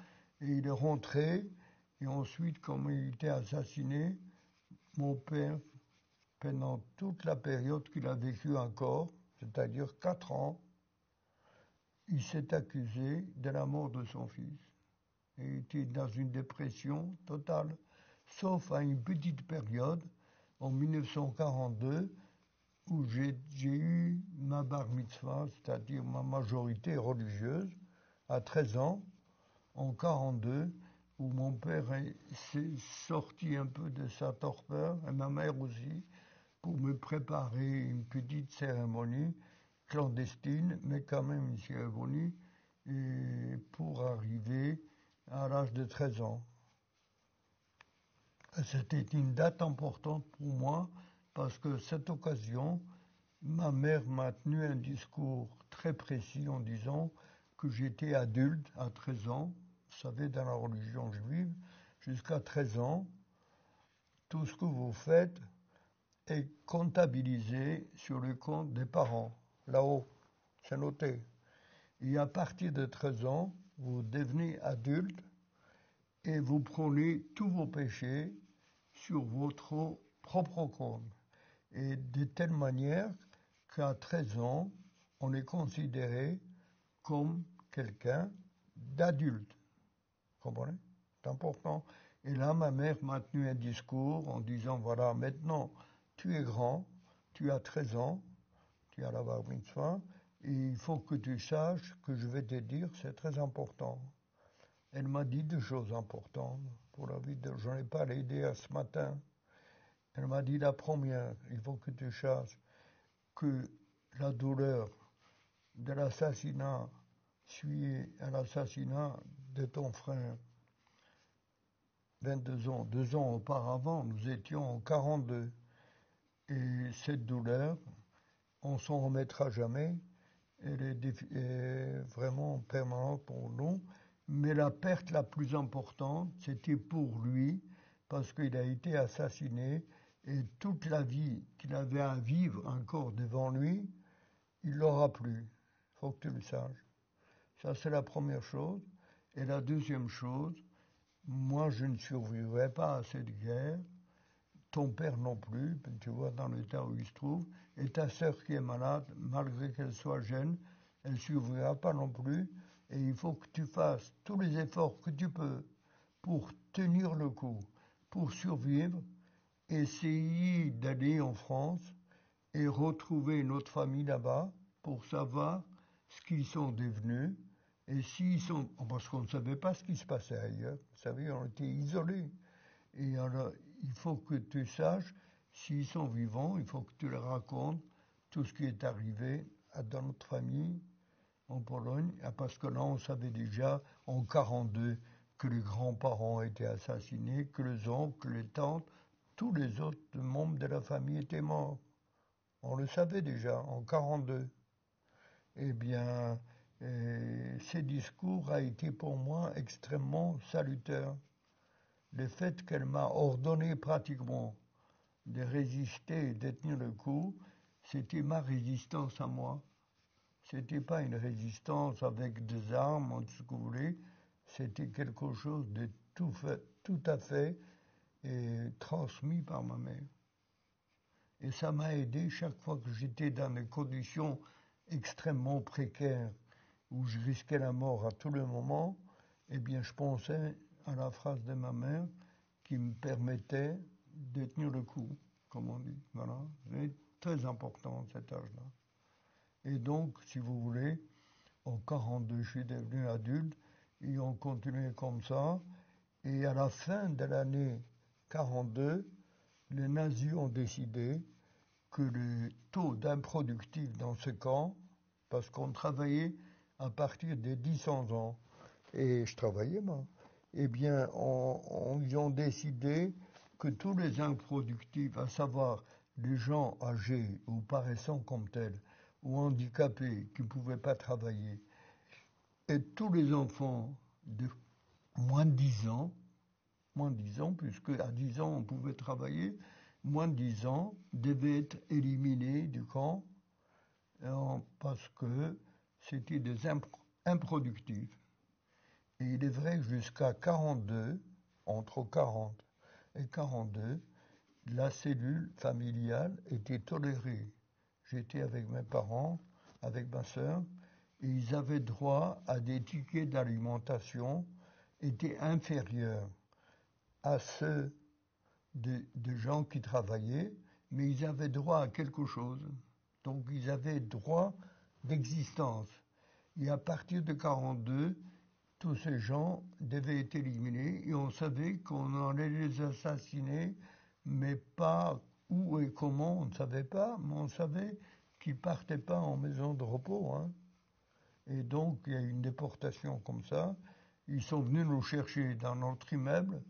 [SPEAKER 2] Et il est rentré, et ensuite, comme il était assassiné, mon père, pendant toute la période qu'il a vécu encore, c'est-à-dire 4 ans, il s'est accusé de la mort de son fils. Et il était dans une dépression totale, sauf à une petite période, en 1942, où j'ai eu ma bar mitzvah, c'est-à-dire ma majorité religieuse, à 13 ans, en 1942, où mon père s'est sorti un peu de sa torpeur, et ma mère aussi, pour me préparer une petite cérémonie clandestine, mais quand même une cérémonie, et pour arriver à l'âge de 13 ans. C'était une date importante pour moi, parce que cette occasion, ma mère m'a tenu un discours très précis en disant que j'étais adulte à 13 ans. Vous savez, dans la religion juive, jusqu'à 13 ans, tout ce que vous faites est comptabilisé sur le compte des parents. Là-haut, c'est noté. Et à partir de 13 ans, vous devenez adulte et vous prenez tous vos péchés sur votre propre compte. Et de telle manière qu'à 13 ans, on est considéré comme quelqu'un d'adulte. Vous comprenez? C'est important. Et là, ma mère m'a tenu un discours en disant, voilà, maintenant, tu es grand, tu as 13 ans, tu as la bar mitzvah, et il faut que tu saches que je vais te dire, c'est très important. Elle m'a dit 2 choses importantes pour la vie de... J'en ai pas l'idée à ce matin. Elle m'a dit la première, il faut que tu saches que la douleur de l'assassinat suit à l'assassinat de ton frère 22 ans. 2 ans auparavant, nous étions en 42. Et cette douleur, on s'en remettra jamais. Elle est vraiment permanente pour nous. Mais la perte la plus importante, c'était pour lui, parce qu'il a été assassiné, et toute la vie qu'il avait à vivre encore devant lui, il l'aura plus. Il faut que tu le saches. Ça, c'est la première chose. Et la deuxième chose, moi, je ne survivrai pas à cette guerre. Ton père non plus, tu vois, dans l'état où il se trouve. Et ta sœur qui est malade, malgré qu'elle soit jeune, elle ne survivra pas non plus. Et il faut que tu fasses tous les efforts que tu peux pour tenir le coup, pour survivre, essayer d'aller en France et retrouver une autre famille là-bas pour savoir ce qu'ils sont devenus et s'ils sont... Parce qu'on ne savait pas ce qui se passait ailleurs. Vous savez, on était isolés. Et alors, il faut que tu saches s'ils sont vivants, il faut que tu leur racontes tout ce qui est arrivé dans notre famille en Pologne, parce que là, on savait déjà en 1942 que les grands-parents étaient assassinés, que les oncles, que les tantes, tous les autres membres de la famille étaient morts. On le savait déjà en 1942. Eh bien, ces discours a été pour moi extrêmement salutaire. Le fait qu'elle m'a ordonné pratiquement de résister et de tenir le coup, c'était ma résistance à moi. C'était pas une résistance avec des armes, ou ce que vous voulez. C'était quelque chose de tout à fait transmis par ma mère. Et ça m'a aidé chaque fois que j'étais dans des conditions extrêmement précaires, où je risquais la mort à tout le moment. Eh bien, je pensais à la phrase de ma mère qui me permettait de tenir le coup, comme on dit. Voilà. C'est très important, cet âge-là. Et donc, si vous voulez, en 1942, je suis devenu adulte, et on continuait comme ça. Et à la fin de l'année 1942, les nazis ont décidé que le taux d'improductifs dans ce camp, parce qu'on travaillait à partir des 10-11 ans, et je travaillais moi, eh bien, ils ont décidé que tous les improductifs, à savoir les gens âgés ou paraissant comme tels, ou handicapés qui ne pouvaient pas travailler, et tous les enfants de moins de 10 ans, puisque à 10 ans on pouvait travailler, moins de 10 ans devaient être éliminés du camp parce que c'était des improductifs. Et il est vrai que jusqu'à 42, entre 40 et 42, la cellule familiale était tolérée. J'étais avec mes parents, avec ma sœur, et ils avaient droit à des tickets d'alimentation étaient inférieurs à ceux de gens qui travaillaient, mais ils avaient droit à quelque chose. Donc ils avaient droit d'existence. Et à partir de 1942, tous ces gens devaient être éliminés et on savait qu'on allait les assassiner, mais pas où et comment, on ne savait pas, mais on savait qu'ils ne partaient pas en maison de repos. Hein. Et donc il y a eu une déportation comme ça. Ils sont venus nous chercher dans notre immeuble.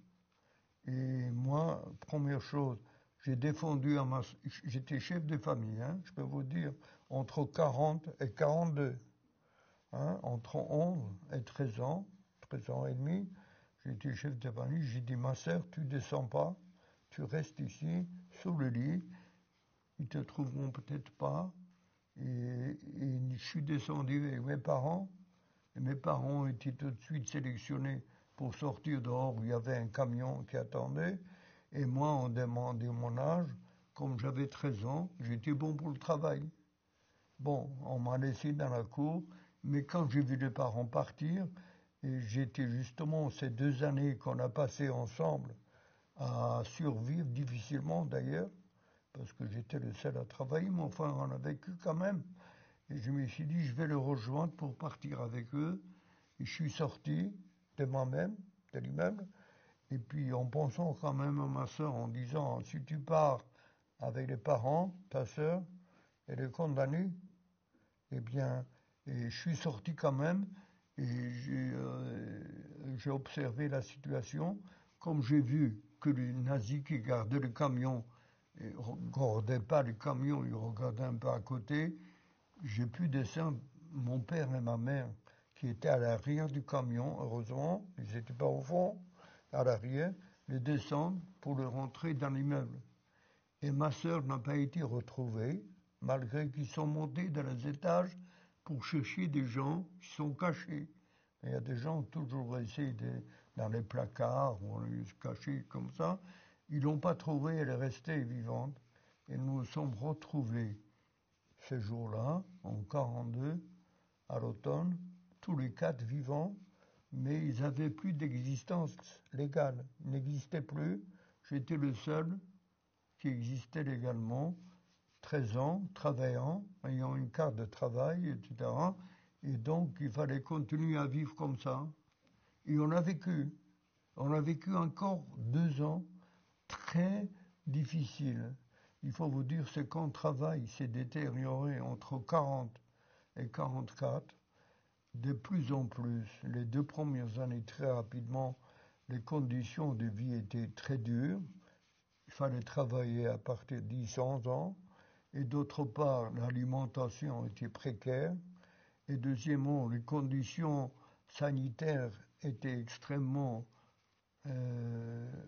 [SPEAKER 2] Et moi, première chose, j'ai défendu j'étais chef de famille, hein, je peux vous dire, entre 40 et 42, hein, entre 11 et 13 ans et demi, j'étais chef de famille, j'ai dit, ma sœur, tu descends pas, tu restes ici, sous le lit, ils te trouveront peut-être pas, et je suis descendu avec mes parents, et mes parents étaient tout de suite sélectionnés pour sortir dehors où il y avait un camion qui attendait. Et moi, on demandait mon âge. Comme j'avais 13 ans, j'étais bon pour le travail. Bon, on m'a laissé dans la cour, mais quand j'ai vu les parents partir, et j'étais justement ces 2 années qu'on a passées ensemble à survivre difficilement d'ailleurs, parce que j'étais le seul à travailler, mais enfin on a vécu quand même. Et je me suis dit, je vais le rejoindre pour partir avec eux. Et je suis sorti de moi-même, de l'immeuble, et puis en pensant quand même à ma soeur, en disant, si tu pars avec les parents, ta soeur, elle est condamnée, eh bien, et je suis sorti quand même, et j'ai observé la situation. Comme j'ai vu que les nazis qui gardaient le camion ne regardaient pas le camion, ils regardaient un peu à côté, j'ai pu descendre mon père et ma mère qui étaient à l'arrière du camion, heureusement, ils n'étaient pas au fond, à l'arrière, les descendre pour le rentrer dans l'immeuble. Et ma sœur n'a pas été retrouvée, malgré qu'ils sont montés dans les étages pour chercher des gens qui sont cachés. Il y a des gens toujours restés dans les placards, ou les cachés comme ça. Ils l'ont pas trouvée, elle est restée vivante. Et nous nous sommes retrouvés ce jour-là, en 42, à l'automne, tous les 4 vivants, mais ils n'avaient plus d'existence légale. Ils n'existaient plus. J'étais le seul qui existait légalement, 13 ans, travaillant, ayant une carte de travail, etc. Et donc, il fallait continuer à vivre comme ça. Et on a vécu. On a vécu encore 2 ans très difficiles. Il faut vous dire, c'est quand le travail s'est détérioré entre 40 et 44, de plus en plus. Les 2 premières années, très rapidement, les conditions de vie étaient très dures. Il fallait travailler à partir de 10-11 ans. Et d'autre part, l'alimentation était précaire. Et deuxièmement, les conditions sanitaires étaient extrêmement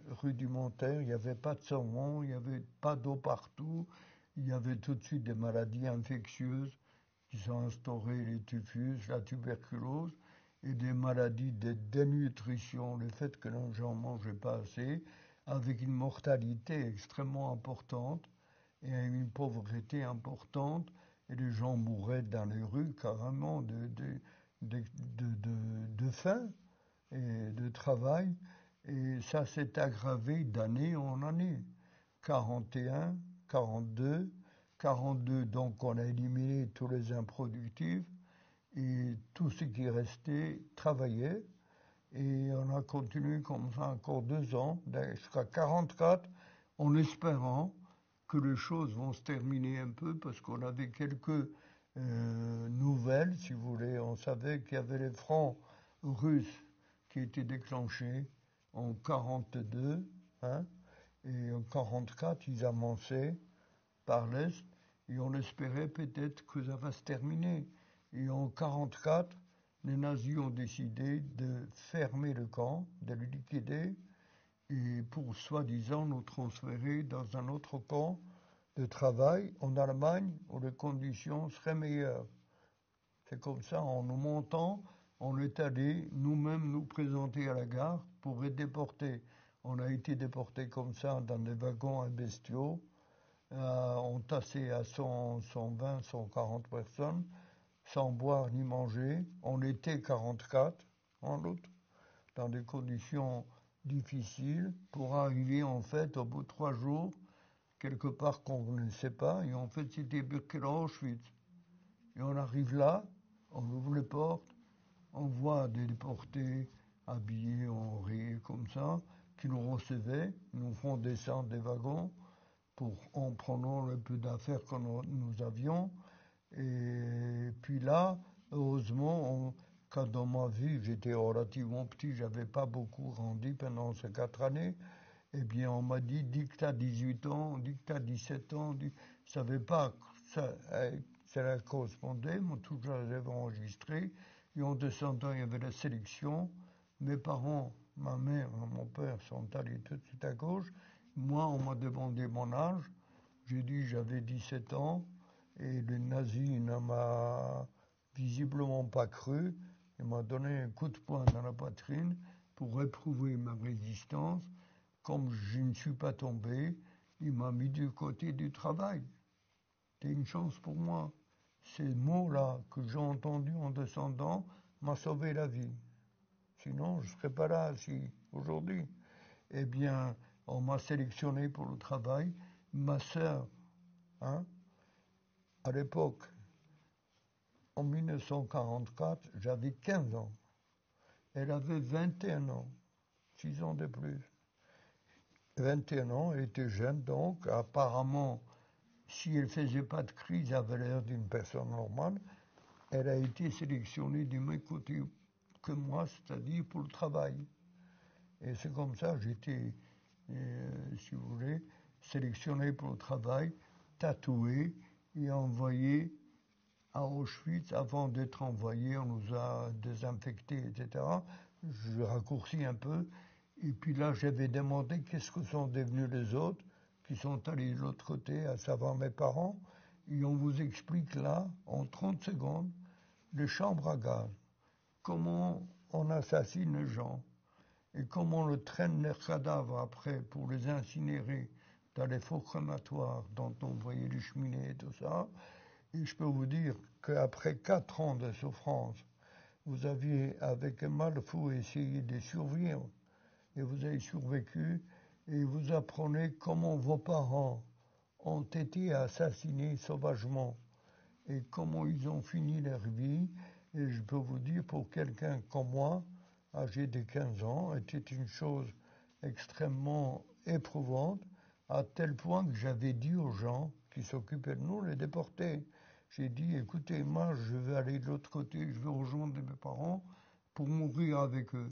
[SPEAKER 2] rudimentaires. Il n'y avait pas de savon, il n'y avait pas d'eau partout. Il y avait tout de suite des maladies infectieuses qui sont instaurées, les typhus, la tuberculose, et des maladies de dénutrition, le fait que les gens ne mangeaient pas assez, avec une mortalité extrêmement importante et une pauvreté importante, et les gens mouraient dans les rues carrément de faim et de travail, et ça s'est aggravé d'année en année. 41, 42, 42, donc on a éliminé tous les improductifs, et tout ce qui restait travaillait, et on a continué comme ça encore 2 ans, jusqu'à 44, en espérant que les choses vont se terminer un peu, parce qu'on avait quelques nouvelles, si vous voulez. On savait qu'il y avait les fronts russes qui étaient déclenchés en 42, hein, et en 44, ils avançaient par l'Est, et on espérait peut-être que ça va se terminer. Et en 44, les nazis ont décidé de fermer le camp, de le liquider, et pour soi-disant nous transférer dans un autre camp de travail en Allemagne où les conditions seraient meilleures. C'est comme ça, en nous montant, on est allé nous-mêmes nous présenter à la gare pour être déportés. On a été déportés comme ça dans des wagons à bestiaux, entassés à 100, 120, 140 personnes, sans boire ni manger. On était 44 en route, dans des conditions difficiles, pour arriver en fait au bout de 3 jours, quelque part qu'on ne sait pas, et en fait c'était Birkenau, Auschwitz. Et on arrive là, on ouvre les portes, on voit des déportés habillés en rayés comme ça, qui nous recevaient, nous font descendre des wagons en prenant le peu d'affaires que nous avions. Et puis là, heureusement, quand dans ma vie, j'étais relativement petit, j'avais pas beaucoup grandi pendant ces 4 années, eh bien, on m'a dit, dis que tu as 18 ans, dis que tu as 17 ans, je savais pas que ça correspondait, mais tout ça, j'avais enregistré. Et en descendant, il y avait la sélection. Mes parents, ma mère et mon père sont allés tout de suite à gauche. Moi, on m'a demandé mon âge. J'ai dit j'avais 17 ans. Et le nazi ne m'a visiblement pas cru. Il m'a donné un coup de poing dans la poitrine pour éprouver ma résistance. Comme je ne suis pas tombé, il m'a mis du côté du travail. C'était une chance pour moi. Ces mots-là que j'ai entendus en descendant m'ont sauvé la vie. Sinon, je ne serais pas là aujourd'hui. Eh bien, on m'a sélectionné pour le travail. Ma sœur, hein, à l'époque, en 1944, j'avais 15 ans. Elle avait 21 ans, 6 ans de plus. 21 ans, elle était jeune donc, apparemment, si elle ne faisait pas de crise, elle avait l'air d'une personne normale. Elle a été sélectionnée du même côté que moi, c'est-à-dire pour le travail. Et c'est comme ça que j'étais, si vous voulez, sélectionné pour le travail, tatoué et envoyé à Auschwitz. Avant d'être envoyé, on nous a désinfectés, etc. Je raccourcis un peu. Et puis là, j'avais demandé qu'est-ce que sont devenus les autres qui sont allés de l'autre côté, à savoir mes parents. Et on vous explique là, en 30 secondes, les chambres à gaz, comment on assassine les gens et comment on traîne leurs cadavres après pour les incinérer dans les fours crématoires dont on voyait les cheminées et tout ça. Et je peux vous dire qu'après 4 ans de souffrance, vous aviez avec un mal fou essayé de survivre et vous avez survécu et vous apprenez comment vos parents ont été assassinés sauvagement et comment ils ont fini leur vie. Et je peux vous dire, pour quelqu'un comme moi, âgé de 15 ans, était une chose extrêmement éprouvante, à tel point que j'avais dit aux gens qui s'occupaient de nous, les déporter. J'ai dit, écoutez, moi, je vais aller de l'autre côté, je vais rejoindre mes parents pour mourir avec eux.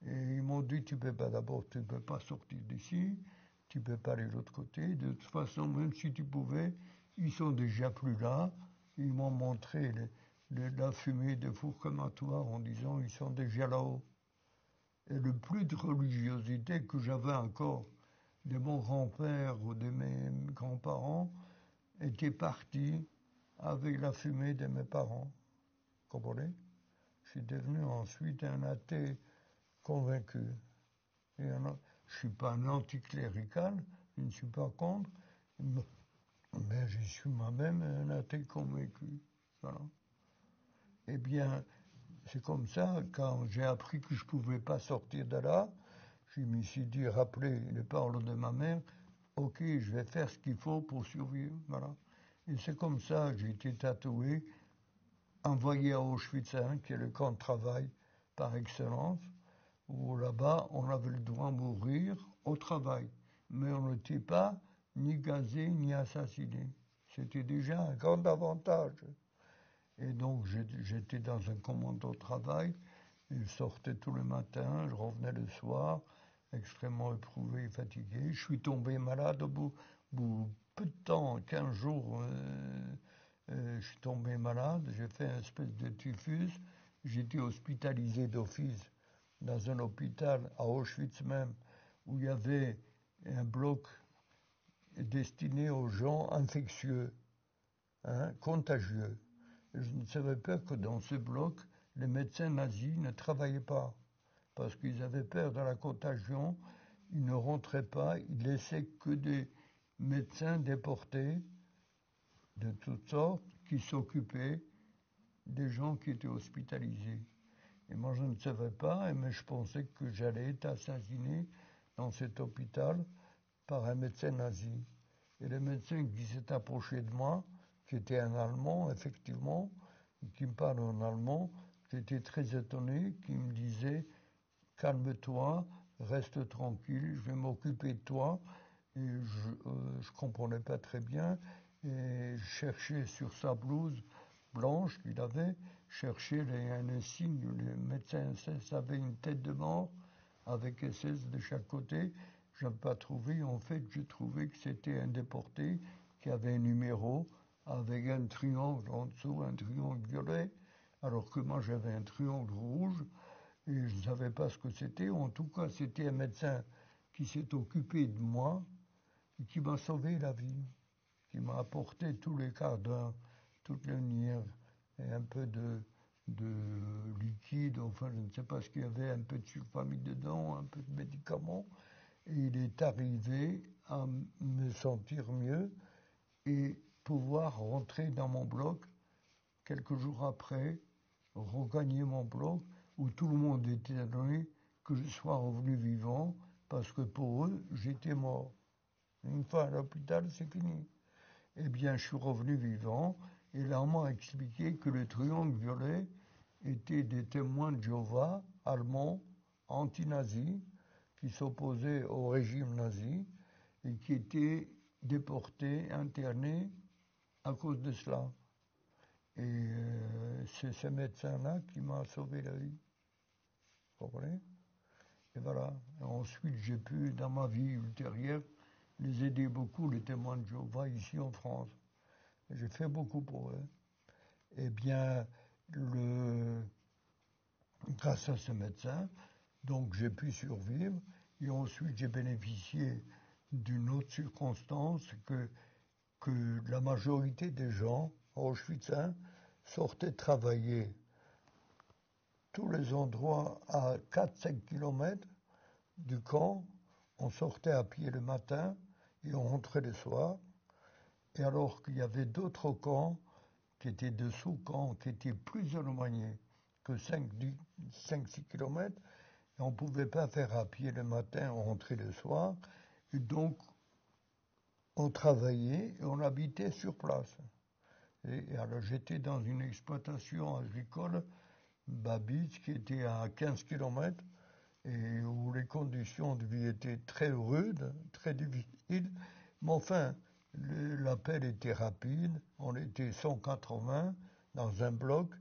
[SPEAKER 2] Et ils m'ont dit, tu peux pas sortir d'ici, tu peux pas aller de l'autre côté. De toute façon, même si tu pouvais, ils sont déjà plus là. Ils m'ont montré la fumée des fours crématoires en disant, ils sont déjà là-haut. Et le plus de religiosité que j'avais encore de mon grand-père ou de mes grands-parents était parti avec la fumée de mes parents. Vous comprenez? Je suis devenu ensuite un athée convaincu. Je ne suis pas un anticlérical, je ne suis pas contre, mais je suis moi-même un athée convaincu. Voilà. Eh bien, c'est comme ça, quand j'ai appris que je ne pouvais pas sortir de là, je me suis dit, rappeler les paroles de ma mère, ok, je vais faire ce qu'il faut pour survivre. Voilà. Et c'est comme ça que j'ai été tatoué, envoyé à Auschwitz, qui est le camp de travail par excellence, où là-bas, on avait le droit de mourir au travail. Mais on n'était pas ni gazé, ni assassiné. C'était déjà un grand avantage. Et donc, j'étais dans un commando de travail. Je sortais tous les matins, je revenais le soir, extrêmement éprouvé et fatigué. Je suis tombé malade au bout peu de temps, 15 jours. Je suis tombé malade, j'ai fait une espèce de typhus. J'étais hospitalisé d'office dans un hôpital à Auschwitz même, où il y avait un bloc destiné aux gens infectieux, contagieux. Et je ne savais pas que dans ce bloc, les médecins nazis ne travaillaient pas, parce qu'ils avaient peur de la contagion, ils ne rentraient pas, ils laissaient que des médecins déportés de toutes sortes qui s'occupaient des gens qui étaient hospitalisés. Et moi, je ne savais pas, mais je pensais que j'allais être assassiné dans cet hôpital par un médecin nazi. Et le médecin qui s'est approché de moi, qui était un Allemand, effectivement, qui me parle en allemand, j'étais très étonné, qui me disait « Calme-toi, reste tranquille, je vais m'occuper de toi ». Et je comprenais pas très bien, et je cherchais sur sa blouse blanche qu'il avait, cherchait un signe, les médecins SS avaient une tête de mort avec SS de chaque côté. Je n'ai pas trouvé, en fait, j'ai trouvé que c'était un déporté qui avait un numéro avec un triangle en dessous, un triangle violet, alors que moi j'avais un triangle rouge et je ne savais pas ce que c'était. En tout cas, c'était un médecin qui s'est occupé de moi et qui m'a sauvé la vie, qui m'a apporté tous les quarts d'heure, toutes les lumières et un peu de liquide, enfin je ne sais pas ce qu'il y avait, un peu de sulfamide dedans, un peu de médicaments. Et il est arrivé à me sentir mieux et pouvoir rentrer dans mon bloc quelques jours après, regagner mon bloc où tout le monde était étonné que je sois revenu vivant parce que pour eux, j'étais mort. Une fois à l'hôpital, c'est fini. Eh bien, je suis revenu vivant et là, on m'a expliqué que le triangle violet était des témoins de Jéhovah, allemands, anti-nazis, qui s'opposaient au régime nazi et qui étaient déportés, internés à cause de cela. Et c'est ce médecin-là qui m'a sauvé la vie. Vous comprenez? Et voilà. Et ensuite, j'ai pu, dans ma vie ultérieure, les aider beaucoup, les témoins de Jéhovah, ici en France. Et j'ai fait beaucoup pour eux. Eh bien, grâce à ce médecin, donc j'ai pu survivre. Et ensuite, j'ai bénéficié d'une autre circonstance que la majorité des gens à Auschwitz sortait travailler tous les endroits à 4-5 kilomètres du camp. On sortait à pied le matin et on rentrait le soir. Et alors qu'il y avait d'autres camps qui étaient des sous-camps, qui étaient plus éloignés que 5-6 kilomètres, et on ne pouvait pas faire à pied le matin, on rentrait le soir, et donc on travaillait et on habitait sur place. Et alors j'étais dans une exploitation agricole, Babich, qui était à 15 kilomètres, et où les conditions de vie étaient très rudes, très difficiles, mais enfin, l'appel était rapide, on était 180 dans un bloc,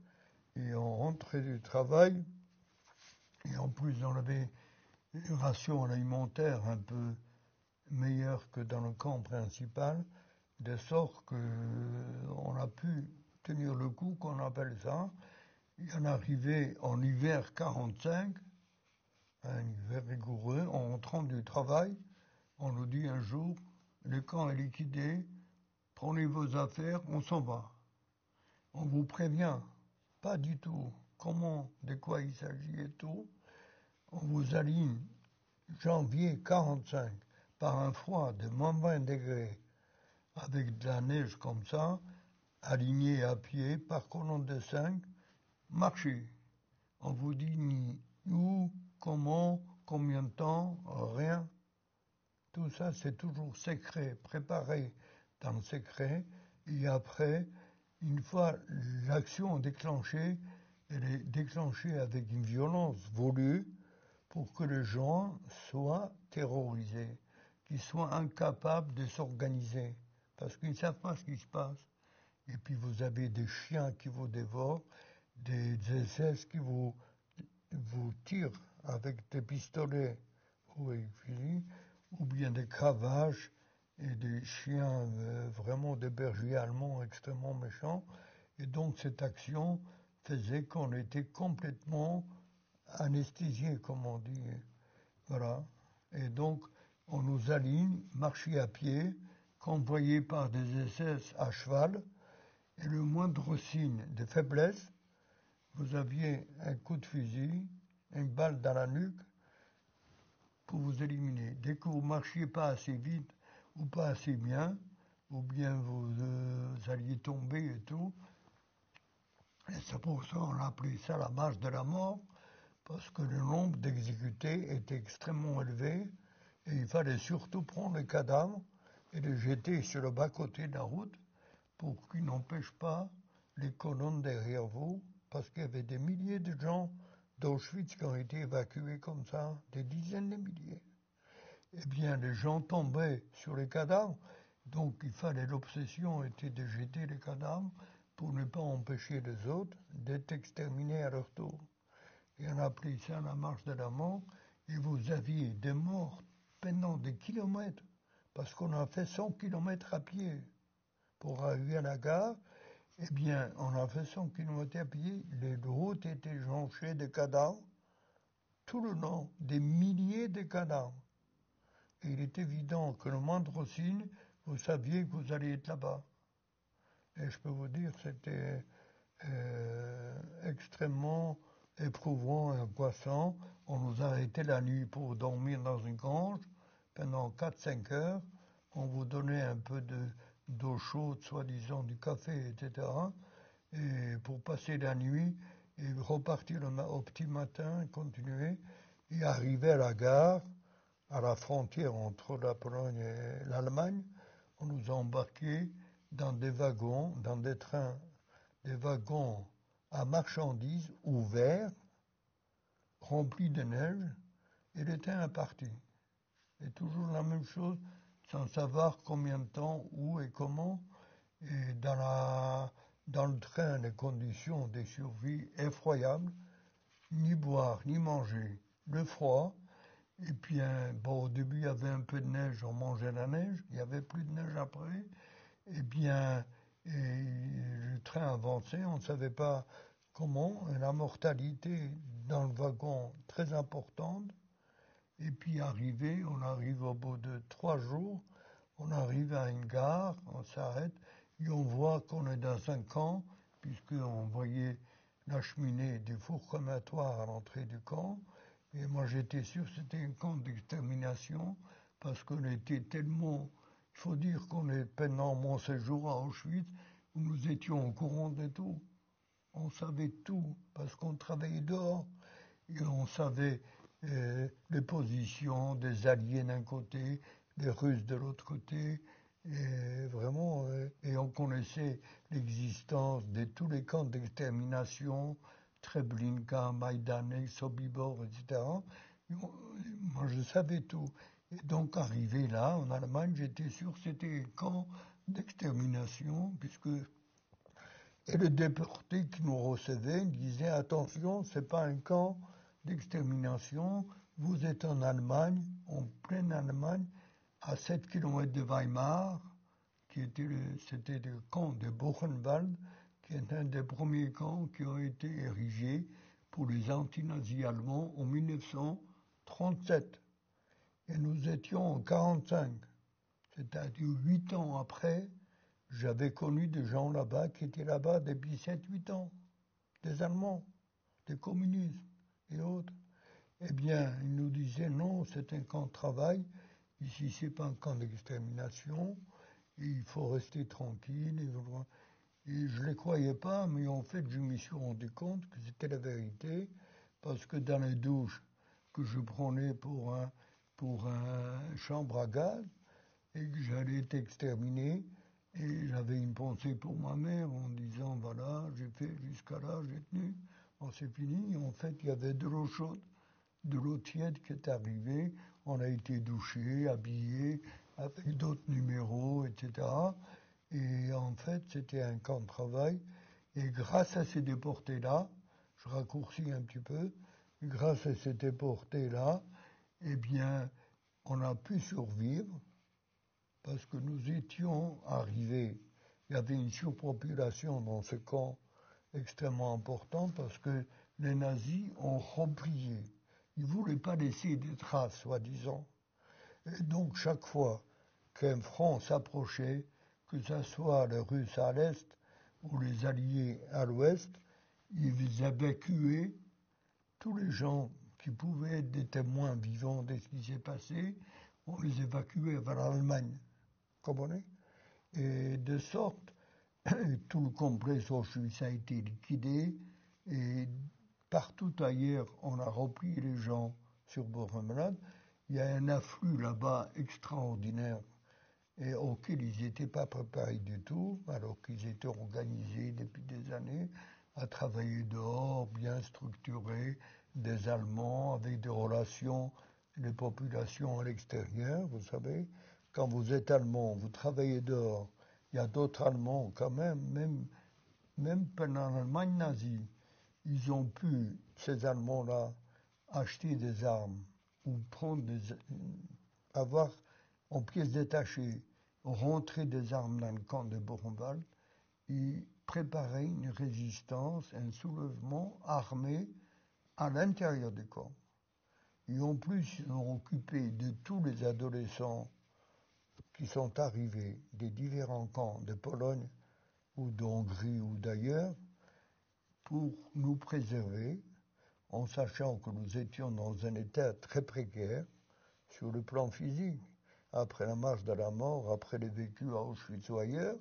[SPEAKER 2] et on rentrait du travail, et en plus on avait une ration alimentaire un peu meilleure que dans le camp principal, de sorte qu'on a pu tenir le coup, qu'on appelle ça. Il en arrivait en hiver 45, un hiver rigoureux, en rentrant du travail, on nous dit un jour, le camp est liquidé, prenez vos affaires, on s'en va. On vous prévient, pas du tout comment, de quoi il s'agit et tout. On vous aligne janvier 45 par un froid de -20 degrés avec de la neige comme ça, aligné à pied par colonne de 5, marchez. On vous dit ni où, comment, combien de temps, rien. Tout ça, c'est toujours secret, préparé dans le secret. Et après, une fois l'action déclenchée, elle est déclenchée avec une violence voulue pour que les gens soient terrorisés, qu'ils soient incapables de s'organiser, parce qu'ils ne savent pas ce qui se passe. Et puis vous avez des chiens qui vous dévorent, des SS qui vous tirent avec des pistolets ou des fusils, ou bien des cravaches et des chiens, vraiment des bergers allemands extrêmement méchants. Et donc cette action faisait qu'on était complètement anesthésié, comme on dit. Voilà. Et donc on nous aligne, marcher à pied, convoyé par des SS à cheval, et le moindre signe de faiblesse, vous aviez un coup de fusil, une balle dans la nuque, pour vous éliminer. Dès que vous ne marchiez pas assez vite ou pas assez bien, ou bien vous alliez tomber et tout, et c'est pour ça qu'on a appelé ça la marche de la mort, parce que le nombre d'exécutés était extrêmement élevé, et il fallait surtout prendre les cadavres et les jeter sur le bas-côté de la route pour qu'ils n'empêchent pas les colonnes derrière vous, parce qu'il y avait des milliers de gens d'Auschwitz qui ont été évacués comme ça, des dizaines de milliers. Eh bien, les gens tombaient sur les cadavres, donc il fallait, l'obsession était de jeter les cadavres pour ne pas empêcher les autres d'être exterminés à leur tour. Et on a appelé ça la marche de la mort, et vous aviez des morts pendant des kilomètres, parce qu'on a fait 100 kilomètres à pied pour arriver à la gare. Eh bien, on a fait 100 kilomètres à pied, les routes étaient jonchées de cadavres, tout le long, des milliers de cadavres. Et il est évident que le moindre signe, vous saviez que vous alliez être là-bas. Et je peux vous dire, c'était extrêmement éprouvant et angoissant. On nous arrêtait la nuit pour dormir dans une grange pendant 4-5 heures. On vous donnait un peu d'eau chaude, soi-disant du café, etc. Et pour passer la nuit et repartir au petit matin, continuer, et arriver à la gare, à la frontière entre la Pologne et l'Allemagne. On nous a embarqués dans des wagons, dans des trains, des wagons à marchandises ouverts, remplis de neige, et le train est parti. Et toujours la même chose, sans savoir combien de temps, où et comment. Et dans le train, les conditions de survie effroyables, ni boire, ni manger, le froid. Et puis, bon, au début, il y avait un peu de neige, on mangeait la neige, il n'y avait plus de neige après. Eh bien, et le train avançait, on ne savait pas comment, et la mortalité dans le wagon très importante. Et puis, on arrive au bout de 3 jours, on arrive à une gare, on s'arrête, et on voit qu'on est dans un camp, puisqu'on voyait la cheminée des fours crématoires à l'entrée du camp. Et moi, j'étais sûr que c'était un camp d'extermination, parce qu'on était tellement... Il faut dire qu'on est, pendant mon séjour à Auschwitz, où nous étions au courant de tout. On savait tout, parce qu'on travaillait dehors. Et on savait les positions des Alliés d'un côté, des Russes de l'autre côté, et vraiment, et on connaissait l'existence de tous les camps d'extermination, Treblinka, Majdanek, Sobibor, etc. Moi, je savais tout. Et donc, arrivé là, en Allemagne, j'étais sûr que c'était un camp d'extermination, puisque... Et le déporté qui nous recevait disait, attention, c'est pas un camp d'extermination, vous êtes en Allemagne, en pleine Allemagne, à 7 kilomètres de Weimar, c'était le camp de Buchenwald, qui est un des premiers camps qui ont été érigés pour les anti-nazis allemands en 1937. Et nous étions en 1945, c'est-à-dire 8 ans après. J'avais connu des gens là-bas qui étaient là-bas depuis 7-8 ans, des Allemands, des communistes et autres. Eh bien, ils nous disaient non, c'est un camp de travail, ici c'est pas un camp d'extermination, il faut rester tranquille. Et je ne les croyais pas, mais en fait, je me suis rendu compte que c'était la vérité, parce que dans les douches que je prenais pour un chambre à gaz, et que j'allais être exterminé, et j'avais une pensée pour ma mère en disant, voilà, j'ai fait jusqu'à là, j'ai tenu, c'est fini. Et en fait, il y avait de l'eau chaude, de l'eau tiède qui est arrivée, on a été douché, habillé, avec d'autres numéros, etc. Et en fait, c'était un camp de travail. Et grâce à ces déportés-là, je raccourcis un petit peu, grâce à ces déportés-là, eh bien, on a pu survivre, parce que nous étions arrivés, il y avait une surpopulation dans ce camp extrêmement important, parce que les nazis ont replié. Ils ne voulaient pas laisser des traces, soi-disant. Et donc, chaque fois qu'un front s'approchait, que ce soit les Russes à l'est ou les Alliés à l'ouest, ils évacuaient tous les gens qui pouvaient être des témoins vivants de ce qui s'est passé, on les évacuait vers l'Allemagne. Comprenez? Et de sorte, tout le complexe Auschwitz a été liquidé, et partout ailleurs, on a repris les gens sur Buchenwald. Il y a un afflux là-bas extraordinaire, et auquel ils n'étaient pas préparés du tout, alors qu'ils étaient organisés depuis des années à travailler dehors, bien structurés, des Allemands avec des relations, les populations à l'extérieur, vous savez. Quand vous êtes allemand, vous travaillez dehors, il y a d'autres Allemands quand même pendant l'Allemagne nazie, ils ont pu, ces Allemands-là, acheter des armes ou avoir en pièces détachées, rentrer des armes dans le camp de Buchenwald et préparer une résistance, un soulèvement armé à l'intérieur du camp. Et en plus, ils ont occupé de tous les adolescents qui sont arrivés des différents camps de Pologne ou d'Hongrie ou d'ailleurs pour nous préserver, en sachant que nous étions dans un état très précaire sur le plan physique. Après la marche de la mort, après les vécus à Auschwitz ou ailleurs,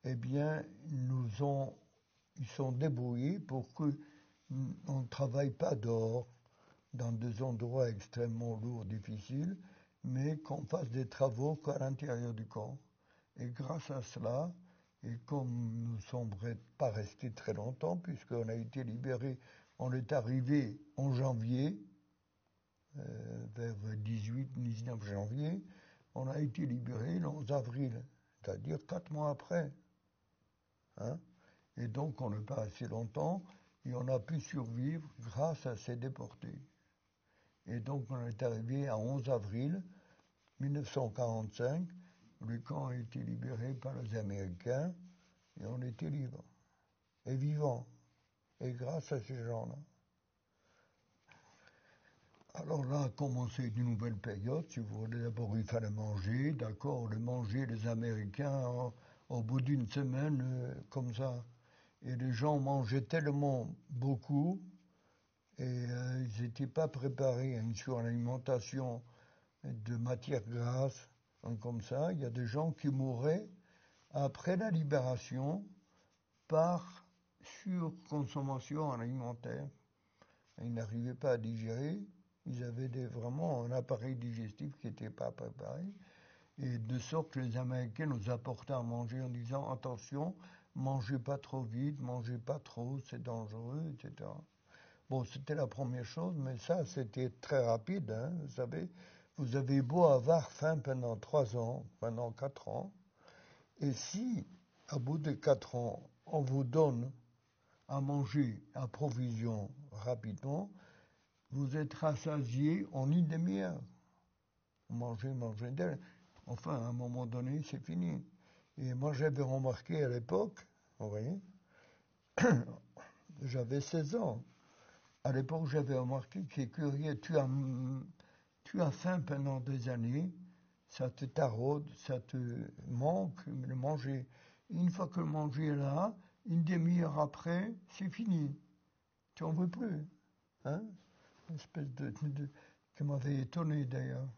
[SPEAKER 2] eh bien, ils sont débrouillés pour qu'on ne travaille pas dehors, dans des endroits extrêmement lourds, difficiles, mais qu'on fasse des travaux qu'à l'intérieur du camp. Et grâce à cela, et comme nous ne sommes pas restés très longtemps, puisqu'on a été libérés, on est arrivé en janvier, vers 18-19 janvier, on a été libérés le 11 avril, c'est-à-dire 4 mois après. Hein? Et donc on n'est pas assez longtemps, et on a pu survivre grâce à ces déportés. Et donc on est arrivé à 11 avril 1945, le camp a été libéré par les Américains, et on était libres, et vivants, et grâce à ces gens-là. Alors là a commencé une nouvelle période, si vous voulez. D'abord il fallait manger, d'accord, le manger, les Américains, au bout d'une semaine, comme ça, Et les gens mangeaient tellement beaucoup et ils n'étaient pas préparés à une suralimentation de matières grasses, comme ça. Il y a des gens qui mouraient après la libération par surconsommation alimentaire. Ils n'arrivaient pas à digérer, ils avaient vraiment un appareil digestif qui n'était pas préparé. Et de sorte que les Américains nous apportaient à manger en disant attention, mangez pas trop vite, mangez pas trop, c'est dangereux, etc. Bon, c'était la première chose, mais ça, c'était très rapide, hein, vous savez. Vous avez beau avoir faim pendant 3 ans, pendant 4 ans, et si, à bout de 4 ans, on vous donne à manger à provision rapidement, vous êtes rassasié en une demi-heure. Mangez, enfin, à un moment donné, c'est fini. Et moi, j'avais remarqué à l'époque, vous voyez, j'avais 16 ans. À l'époque, j'avais remarqué que c'est curieux, tu as faim pendant des années, ça te taraude, ça te manque de manger. Une fois que le manger est là, une demi-heure après, c'est fini. Tu n'en veux plus. Hein? Une espèce qui m'avait étonné d'ailleurs.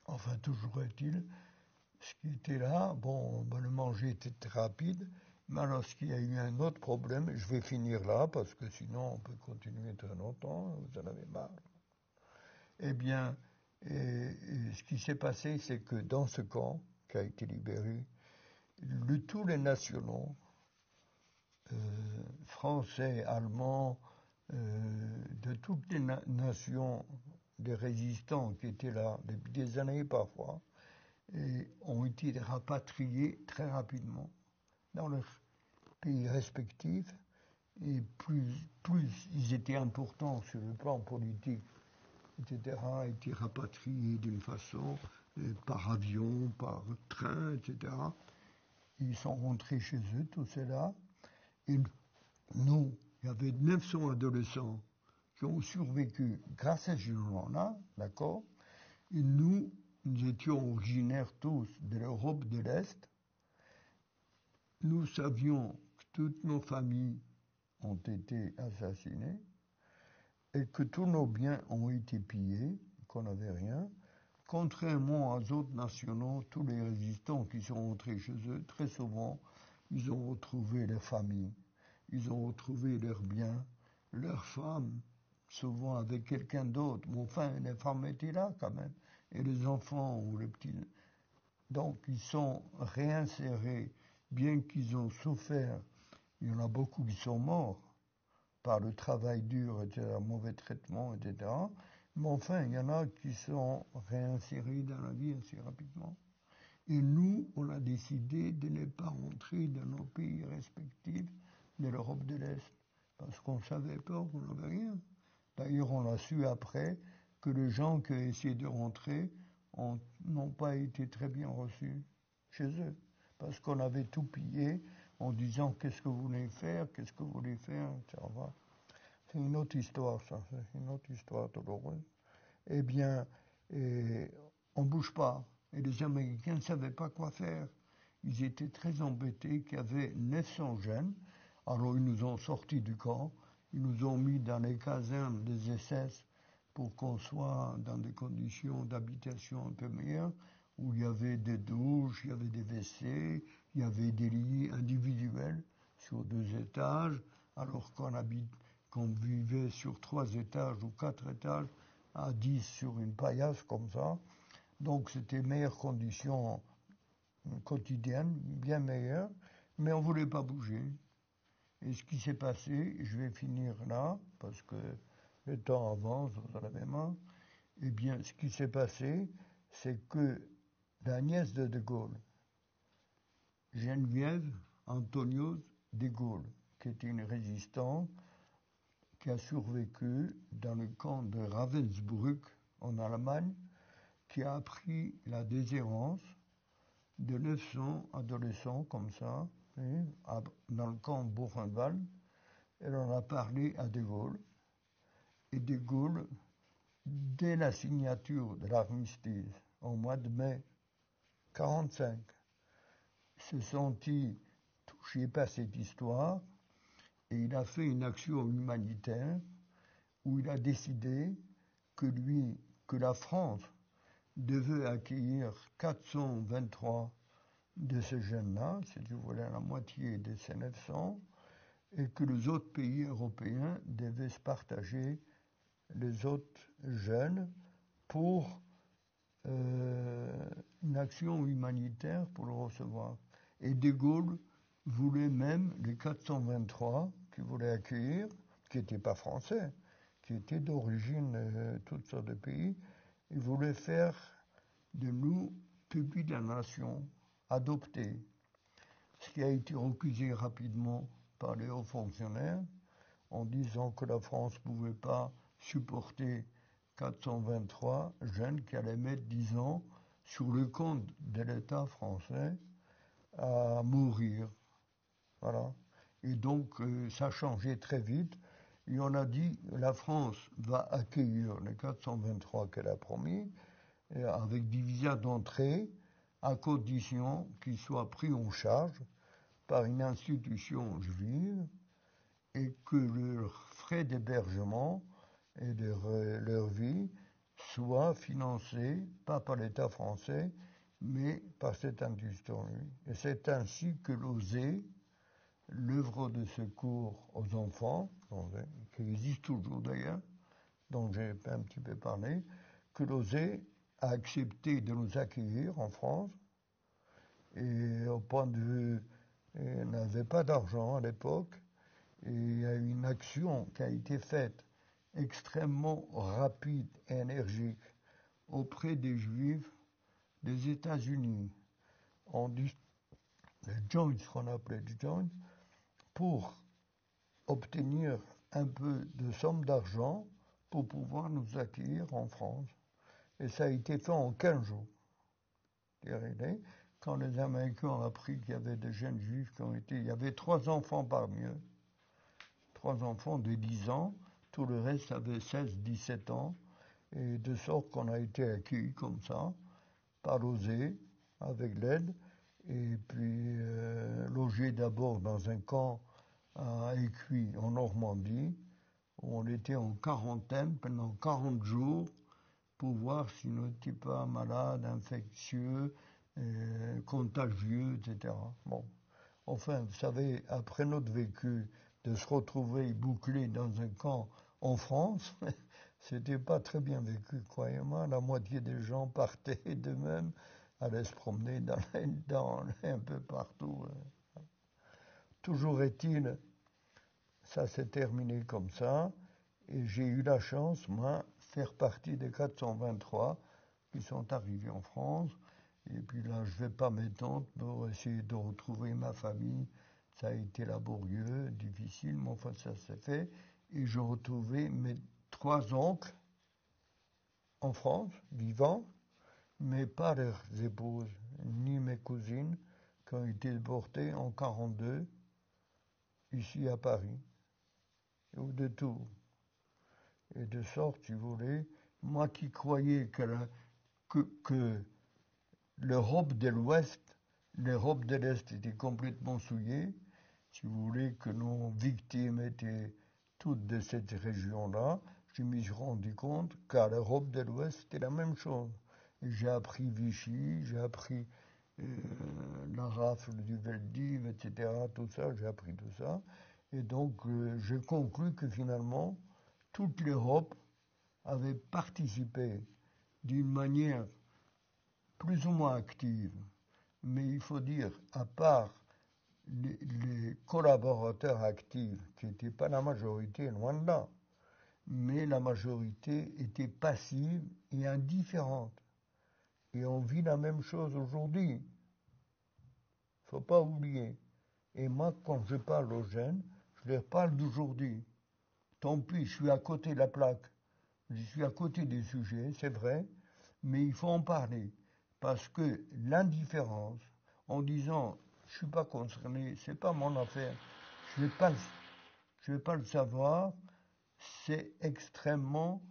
[SPEAKER 2] Enfin, toujours est-il, ce qui était là, bon, le manger était très rapide, mais alors ce qu'il y a eu un autre problème, et je vais finir là, parce que sinon on peut continuer très longtemps, vous en avez marre. Eh bien, ce qui s'est passé, c'est que dans ce camp qui a été libéré, tous les nationaux, français, allemands, de toutes les nations, des résistants qui étaient là depuis des années parfois, et ont été rapatriés très rapidement dans leurs pays respectifs, et plus ils étaient importants sur le plan politique, etc., étaient rapatriés d'une façon, par avion, par train, etc. Ils sont rentrés chez eux, tout cela, et nous, il y avait 900 adolescents qui ont survécu grâce à ce journal-là, d'accord, et nous étions originaires tous de l'Europe de l'Est. Nous savions que toutes nos familles ont été assassinées et que tous nos biens ont été pillés, qu'on n'avait rien. Contrairement aux autres nationaux, tous les résistants qui sont rentrés chez eux, très souvent, ils ont retrouvé leur famille, ils ont retrouvé leurs biens, leurs femmes, souvent avec quelqu'un d'autre. Mais enfin, les femmes étaient là quand même, et les enfants ou les petits. Donc, ils sont réinsérés, bien qu'ils ont souffert. Il y en a beaucoup qui sont morts par le travail dur, etc., mauvais traitement, etc. Mais enfin, il y en a qui sont réinsérés dans la vie assez rapidement. Et nous, on a décidé de ne pas rentrer dans nos pays respectifs de l'Europe de l'Est, parce qu'on ne savait pas qu'on n'avait rien. D'ailleurs, on a su après que les gens qui ont essayé de rentrer n'ont pas été très bien reçus chez eux, parce qu'on avait tout pillé en disant qu'est-ce que vous voulez faire, etc. C'est une autre histoire, ça, c'est une autre histoire douloureuse. Eh bien, on ne bouge pas. Et les Américains ne savaient pas quoi faire. Ils étaient très embêtés qu'il y avait 900 jeunes. Alors ils nous ont sortis du camp, ils nous ont mis dans les casernes des SS pour qu'on soit dans des conditions d'habitation un peu meilleures, où il y avait des douches, il y avait des WC, il y avait des lits individuels sur 2 étages, alors qu'on vivait sur 3 étages ou 4 étages, à 10 sur une paillasse comme ça. Donc c'était meilleures conditions quotidiennes, bien meilleures, mais on ne voulait pas bouger. Et ce qui s'est passé, je vais finir là, parce que le temps avance, vous en avez marre. Eh bien, ce qui s'est passé, c'est que la nièce de Gaulle, Geneviève Antonios de Gaulle, qui était une résistante, qui a survécu dans le camp de Ravensbrück en Allemagne, qui a appris la déshérence de 900 adolescents comme ça, dans le camp Buchenwald. Elle en a parlé à De Gaulle. Et De Gaulle, dès la signature de l'armistice, au mois de mai 1945, se sentit touché par cette histoire et il a fait une action humanitaire où il a décidé que la France devait accueillir 423 de ces jeunes-là, si tu voulais la moitié de ces 900, et que les autres pays européens devaient se partager les autres jeunes pour une action humanitaire pour le recevoir. Et De Gaulle voulait même les 423 qu'il voulait accueillir, qui n'étaient pas français, qui étaient d'origine toutes sortes de pays, il voulait faire de nous pupilles de la nation, adoptés, ce qui a été recusé rapidement par les hauts fonctionnaires en disant que la France ne pouvait pas supporter 423 jeunes qui allaient mettre 10 ans sur le compte de l'État français à mourir. Voilà. Et donc, ça a changé très vite. Et on a dit, la France va accueillir les 423 qu'elle a promis, avec des visas d'entrée, à condition qu'ils soient pris en charge par une institution juive et que leurs frais d'hébergement et de leur vie soient financés, pas par l'État français, mais par cette industrie. Et c'est ainsi que l'OSE, l'œuvre de secours aux enfants, qui existe toujours d'ailleurs, dont j'ai un petit peu parlé, que l'OSE a accepté de nous accueillir en France, et au point de vue, elle n'avait pas d'argent à l'époque, et il y a eu une action qui a été faite extrêmement rapide et énergique auprès des Juifs des États-Unis. On dit les Joints, qu'on appelait les Joints, pour obtenir un peu de somme d'argent pour pouvoir nous accueillir en France. Et ça a été fait en 15 jours. Quand les Américains ont appris qu'il y avait des jeunes Juifs qui ont été... Il y avait 3 enfants parmi eux. 3 enfants de 10 ans. Tout le reste avait 16, 17 ans. Et de sorte qu'on a été accueillis comme ça, par l'OSE, avec l'aide. Et puis logés d'abord dans un camp à Écuy, en Normandie, où on était en quarantaine pendant 40 jours pour voir si nous n'étions pas malades, infectieux, contagieux, etc. Bon. Enfin, vous savez, après notre vécu, de se retrouver bouclé dans un camp en France, c'était pas très bien vécu, croyez-moi. La moitié des gens partaient d'eux-mêmes, allaient se promener dans un peu partout. Toujours est-il, ça s'est terminé comme ça, et j'ai eu la chance, moi, faire partie des 423 qui sont arrivés en France. Et puis là, je ne vais pas m'étendre pour essayer de retrouver ma famille. Ça a été laborieux, difficile, mais enfin, ça s'est fait. Et j'ai retrouvé mes 3 oncles en France, vivants, mais pas leurs épouses, ni mes cousines, qui ont été déportées en 1942, ici à Paris, ou de Tours. Et de sorte, si vous voulez, moi qui croyais que l'Europe de l'Ouest, l'Europe de l'Est était complètement souillée, si vous voulez, que nos victimes étaient toutes de cette région-là, je me suis rendu compte qu'à l'Europe de l'Ouest, c'était la même chose. Et j'ai appris Vichy, j'ai appris la rafle du Veldiv, etc., tout ça, j'ai appris tout ça. Et donc, j'ai conclu que finalement, toute l'Europe avait participé d'une manière plus ou moins active, mais il faut dire, à part les collaborateurs actifs, qui n'étaient pas la majorité, loin de là, mais la majorité était passive et indifférente. Et on vit la même chose aujourd'hui. Il ne faut pas oublier. Et moi, quand je parle aux jeunes, je leur parle d'aujourd'hui. Tant pis, je suis à côté de la plaque. Je suis à côté des sujets, c'est vrai, mais il faut en parler. Parce que l'indifférence, en disant je ne suis pas concerné, c'est pas mon affaire, je vais pas le savoir, c'est extrêmement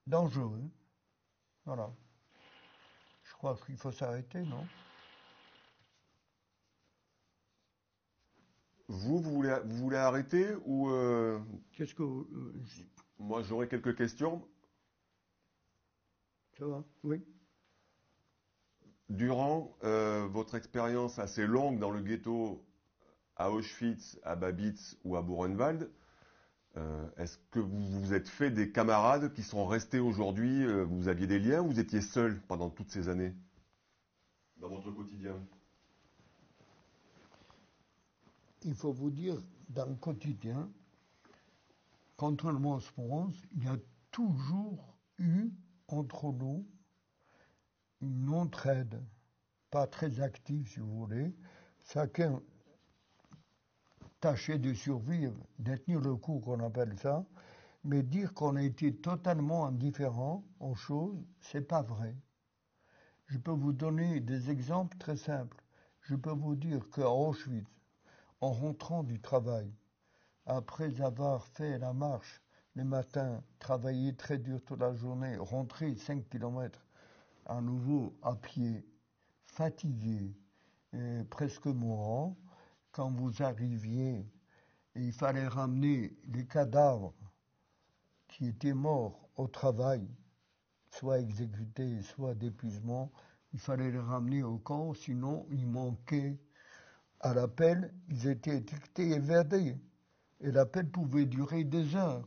[SPEAKER 2] dangereux. Voilà. Je crois qu'il faut s'arrêter, non?
[SPEAKER 1] Vous voulez arrêter ou
[SPEAKER 2] Qu'est-ce que
[SPEAKER 1] moi j'aurais quelques questions.
[SPEAKER 2] ça va? Oui.
[SPEAKER 1] Durant votre expérience assez longue dans le ghetto à Auschwitz, à Babitz ou à Buchenwald, est-ce que vous vous êtes fait des camarades qui sont restés aujourd'hui, vous aviez des liens ou vous étiez seul pendant toutes ces années dans votre quotidien?
[SPEAKER 2] Il faut vous dire, dans le quotidien, contrairement à ce qu'on pense, il y a toujours eu entre nous une entraide, pas très active si vous voulez. Chacun tâchait de survivre, de tenir le coup qu'on appelle ça, mais dire qu'on a été totalement indifférent aux choses, c'est pas vrai. Je peux vous donner des exemples très simples. Je peux vous dire qu'à Auschwitz, en rentrant du travail, après avoir fait la marche le matin, travaillé très dur toute la journée, rentrer 5 kilomètres à nouveau à pied, fatigué, presque mourant, quand vous arriviez, il fallait ramener les cadavres qui étaient morts au travail, soit exécutés, soit d'épuisement, il fallait les ramener au camp, sinon ils manquaient à l'appel, ils étaient étiquetés et évadés. Et l'appel pouvait durer des heures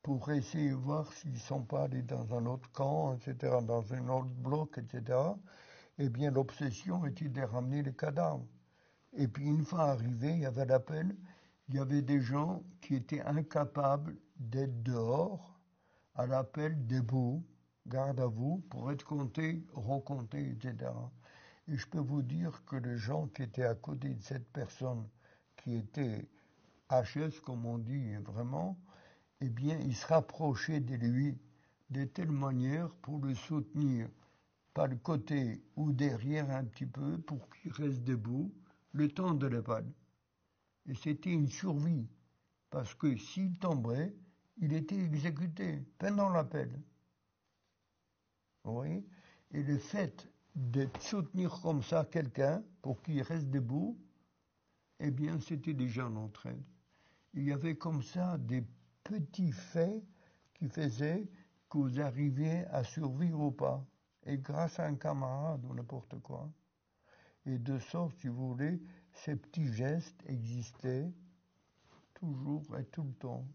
[SPEAKER 2] pour essayer de voir s'ils ne sont pas allés dans un autre camp, etc., dans un autre bloc, etc. Eh bien, l'obsession était de ramener les cadavres. Et puis, une fois arrivé, il y avait l'appel, il y avait des gens qui étaient incapables d'être dehors, à l'appel debout, garde à vous, pour être comptés, recomptés, etc. Et je peux vous dire que les gens qui étaient à côté de cette personne, qui était HS, comme on dit vraiment, eh bien, ils se rapprochaient de lui de telle manière pour le soutenir par le côté ou derrière un petit peu pour qu'il reste debout le temps de l'EHPAD. Et c'était une survie, parce que s'il tombait, il était exécuté pendant l'appel. Vous voyez? Et le fait de soutenir comme ça quelqu'un pour qu'il reste debout, eh bien, c'était déjà l'entraide. Il y avait comme ça des petits faits qui faisaient que vous arriviez à survivre ou pas. Et grâce à un camarade ou n'importe quoi. Et de sorte, si vous voulez, ces petits gestes existaient toujours et tout le temps.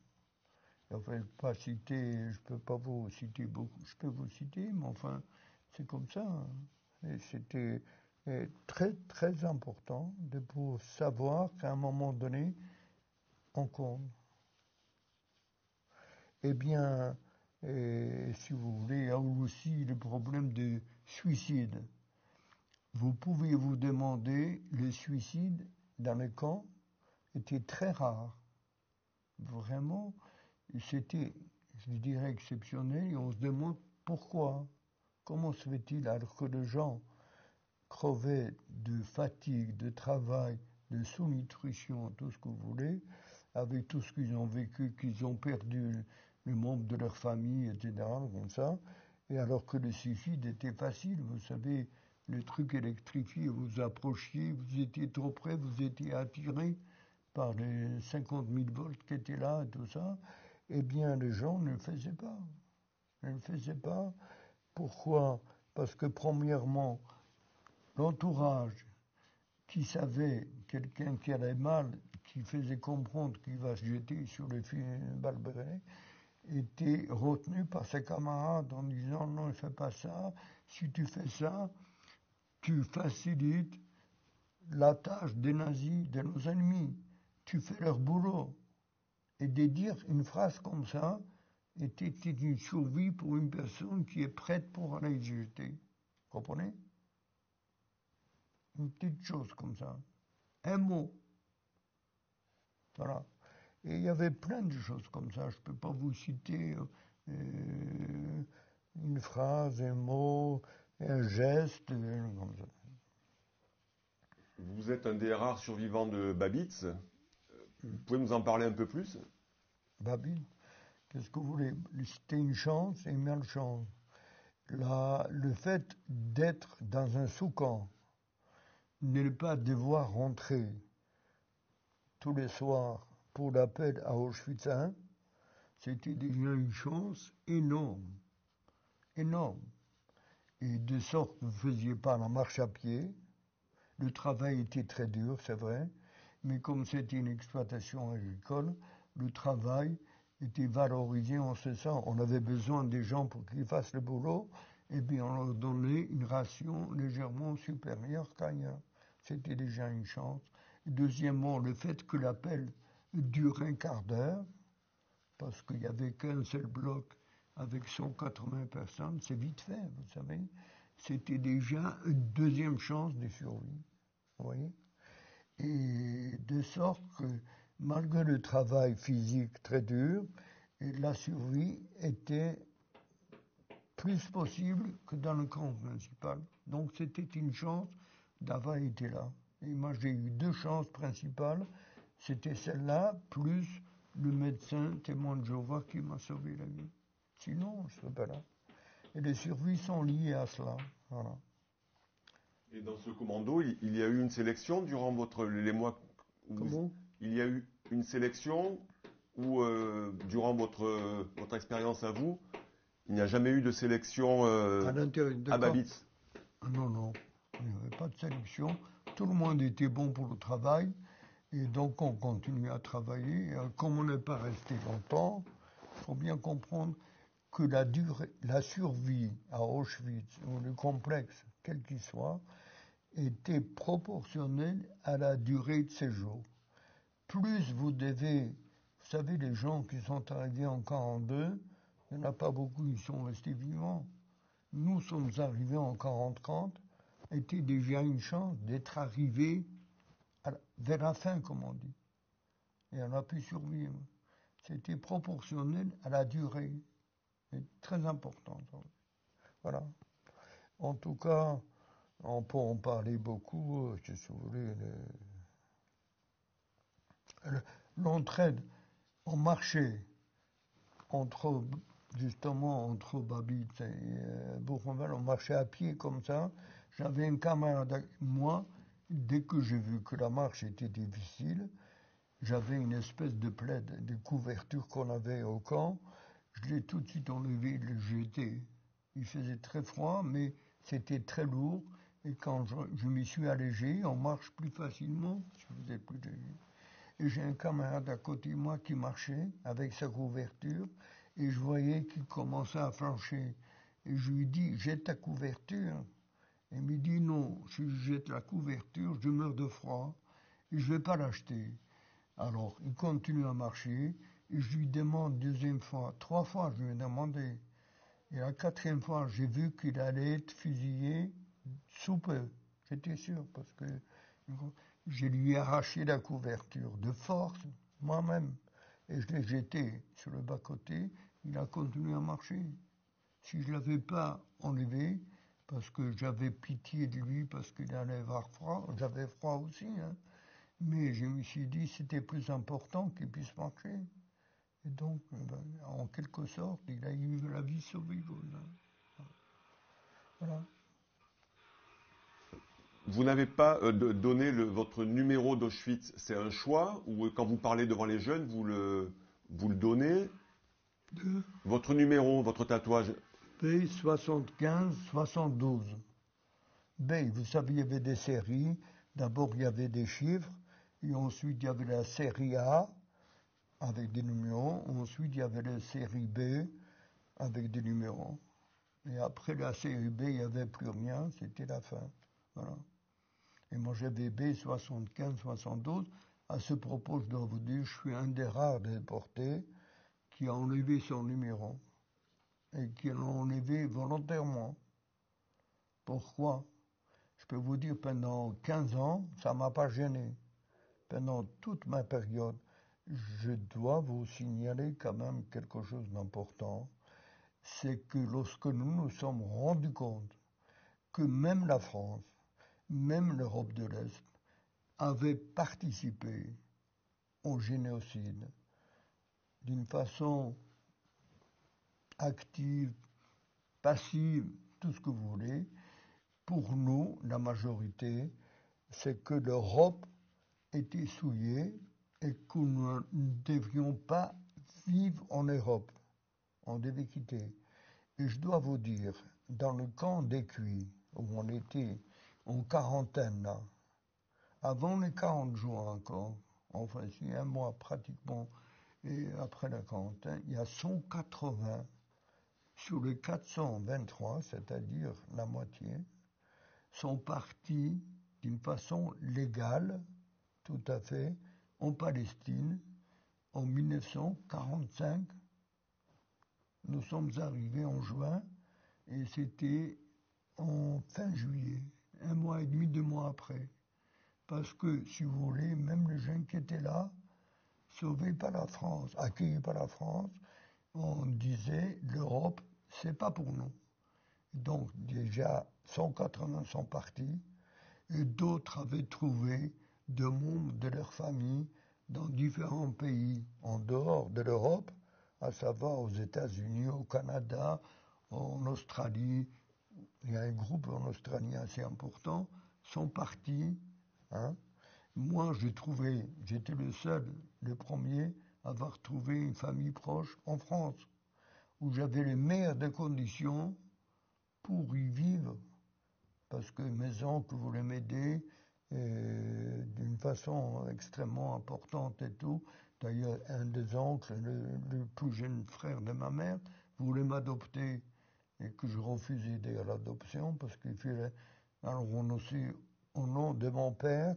[SPEAKER 2] Enfin, pas citer, je peux pas vous citer beaucoup, je peux vous citer, mais enfin, c'est comme ça. Et c'était très, très important de pouvoir savoir qu'à un moment donné, on compte. Eh bien, si vous voulez, il y a aussi le problème de suicide. Vous pouvez vous demander, le suicide dans les camps était très rare. Vraiment, c'était, je dirais, exceptionnel, et on se demande pourquoi. Comment se fait-il alors que les gens crevaient de fatigue, de travail, de sous-nutrition, tout ce que vous voulez, avec tout ce qu'ils ont vécu, qu'ils ont perdu le membre de leur famille, etc., comme ça, et alors que le suicide était facile, vous savez, le truc électrifié, vous approchiez, vous étiez trop près, vous étiez attiré par les 50 000 volts qui étaient là, et tout ça, eh bien, les gens ne le faisaient pas. Ne le faisaient pas. Pourquoi? Parce que, premièrement, l'entourage qui savait, quelqu'un qui allait mal, qui faisait comprendre qu'il va se jeter sur les balles, était retenu par ses camarades en disant non, ne fais pas ça, si tu fais ça, tu facilites la tâche des nazis, de nos ennemis, tu fais leur boulot. Et de dire une phrase comme ça était une survie pour une personne qui est prête pour aller se jeter. Comprenez? Une petite chose comme ça. Un mot. Voilà. Et il y avait plein de choses comme ça. Je ne peux pas vous citer une phrase, un mot, un geste, comme ça.
[SPEAKER 1] Vous êtes un des rares survivants de Babitz. Vous pouvez nous en parler un peu plus?
[SPEAKER 2] Babil, qu'est-ce que vous voulez? C'était une chance et une malchance. Le fait d'être dans un sous-camp, ne pas devoir rentrer tous les soirs pour l'appel à Auschwitz I, c'était déjà une chance énorme, énorme. Et de sorte que vous ne faisiez pas la marche à pied. Le travail était très dur, c'est vrai, mais comme c'était une exploitation agricole, le travail était valorisé en ce sens. On avait besoin des gens pour qu'ils fassent le boulot, et bien on leur donnait une ration légèrement supérieure qu'ailleurs. C'était déjà une chance. Deuxièmement, le fait que l'appel dure un quart d'heure, parce qu'il n'y avait qu'un seul bloc avec 180 personnes, c'est vite fait, vous savez. C'était déjà une deuxième chance de survie. Vous voyez ? Et de sorte que, malgré le travail physique très dur, la survie était plus possible que dans le camp principal. Donc c'était une chance d'avoir été là. Et moi j'ai eu deux chances principales. C'était celle-là, plus le médecin témoin de Jéhovah qui m'a sauvé la vie. Sinon, je ne serais pas là. Et les survies sont liées à cela. Voilà.
[SPEAKER 1] Et dans ce commando, il y a eu une sélection durant les mois où
[SPEAKER 2] Comment ?
[SPEAKER 1] Il y a eu une sélection où, durant votre expérience à vous, il n'y a jamais eu de sélection
[SPEAKER 2] À l'intérieur de
[SPEAKER 1] à Babitz.
[SPEAKER 2] Non, non, il n'y avait pas de sélection. Tout le monde était bon pour le travail. Et donc on continue à travailler. Et comme on n'est pas resté longtemps, il faut bien comprendre que la survie à Auschwitz, ou le complexe, quel qu'il soit, était proportionnelle à la durée de séjour. Plus vous devez, vous savez, les gens qui sont arrivés en 42, il n'y en a pas beaucoup qui sont restés vivants. Nous sommes arrivés en 40-30, était déjà une chance d'être arrivés vers la fin, comme on dit. Et on a pu survivre. C'était proportionnel à la durée. C'est très important. Voilà. En tout cas, on peut en parler beaucoup, si vous voulez. L'entraide, on marchait justement entre Babitz et Buchenwald, on marchait à pied comme ça. J'avais un camarade avec moi, dès que j'ai vu que la marche était difficile, j'avais une espèce de plaid, de couverture qu'on avait au camp. Je l'ai tout de suite enlevé et le jeté. Il faisait très froid, mais c'était très lourd. Et quand je m'y suis allégé, on marche plus facilement, je faisais plus léger. Et j'ai un camarade à côté de moi qui marchait avec sa couverture, et je voyais qu'il commençait à flancher. Et je lui dis, jette ta couverture. Et il me dit, non, si je jette la couverture, je meurs de froid, et je ne vais pas l'acheter. Alors, il continue à marcher, et je lui demande deuxième fois, 3 fois, je lui ai demandé. Et la 4e fois, j'ai vu qu'il allait être fusillé sous peu. J'étais sûr, parce que je lui ai arraché la couverture de force, moi-même. Et je l'ai jeté sur le bas-côté, il a continué à marcher. Si je ne l'avais pas enlevé, parce que j'avais pitié de lui, parce qu'il allait avoir froid, j'avais froid aussi, hein. Mais je me suis dit c'était plus important qu'il puisse marcher. Et donc, en quelque sorte, il a eu la vie sauvée. Voilà.
[SPEAKER 1] Vous n'avez pas donné votre numéro d'Auschwitz, c'est un choix, ou quand vous parlez devant les jeunes, vous le donnez? Votre numéro, votre tatouage?
[SPEAKER 2] B 75-72. B, vous savez, il y avait des séries. D'abord, il y avait des chiffres. Et ensuite, il y avait la série A avec des numéros. Ensuite, il y avait la série B avec des numéros. Et après la série B, il n'y avait plus rien. C'était la fin. Voilà. Et moi, j'avais B 75-72. À ce propos, je dois vous dire, je suis un des rares déportés qui a enlevé son numéro. Et qui l'a enlevé volontairement. Pourquoi ? Je peux vous dire, pendant 15 ans, ça ne m'a pas gêné. Pendant toute ma période, je dois vous signaler quand même quelque chose d'important. C'est que lorsque nous nous sommes rendus compte que même la France, même l'Europe de l'Est, avait participé au génocide d'une façon active, passive, tout ce que vous voulez, pour nous, la majorité, c'est que l'Europe était souillée et que nous ne devrions pas vivre en Europe. On devait quitter. Et je dois vous dire, dans le camp d'Écuy, où on était en quarantaine là, avant les 40 jours encore, enfin c'est un mois pratiquement, et après la quarantaine, il y a 180 sur les 423, c'est-à-dire la moitié, sont partis d'une façon légale, tout à fait, en Palestine, en 1945. Nous sommes arrivés en juin, et c'était en fin juillet, un mois et demi, 2 mois après. Parce que, si vous voulez, même les gens qui étaient là, sauvés par la France, accueillis par la France, on disait, l'Europe, c'est pas pour nous. Donc, déjà, 180 sont partis, et d'autres avaient trouvé des membres de leur famille dans différents pays en dehors de l'Europe, à savoir aux États-Unis, au Canada, en Australie. Il y a un groupe en Australie assez important, sont partis. Hein. Moi, j'étais le seul, le premier, à avoir trouvé une famille proche en France, où j'avais les meilleures des conditions pour y vivre, parce que mes oncles voulaient m'aider d'une façon extrêmement importante et tout. D'ailleurs, un des oncles, le plus jeune frère de ma mère, voulait m'adopter et que je refusais d'ailleurs l'adoption parce qu'il fallait alors renoncer au nom de mon père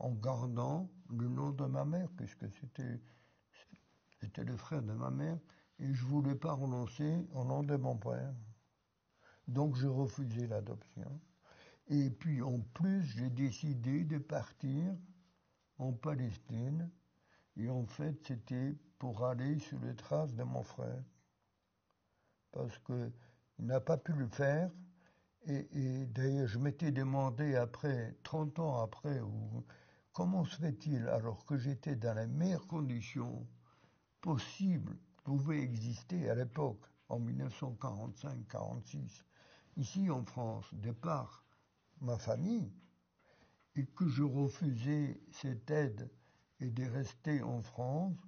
[SPEAKER 2] en gardant le nom de ma mère, puisque c'était le frère de ma mère, et je voulais pas renoncer au nom de mon père. Donc je refusais l'adoption. Et puis en plus, j'ai décidé de partir en Palestine, et en fait c'était pour aller sur les traces de mon frère. Parce qu'il n'a pas pu le faire, et d'ailleurs je m'étais demandé après, 30 ans après, comment se fait-il, alors que j'étais dans les meilleures conditions possibles, pouvait exister à l'époque, en 1945-46, ici en France, de par ma famille, et que je refusais cette aide et de rester en France,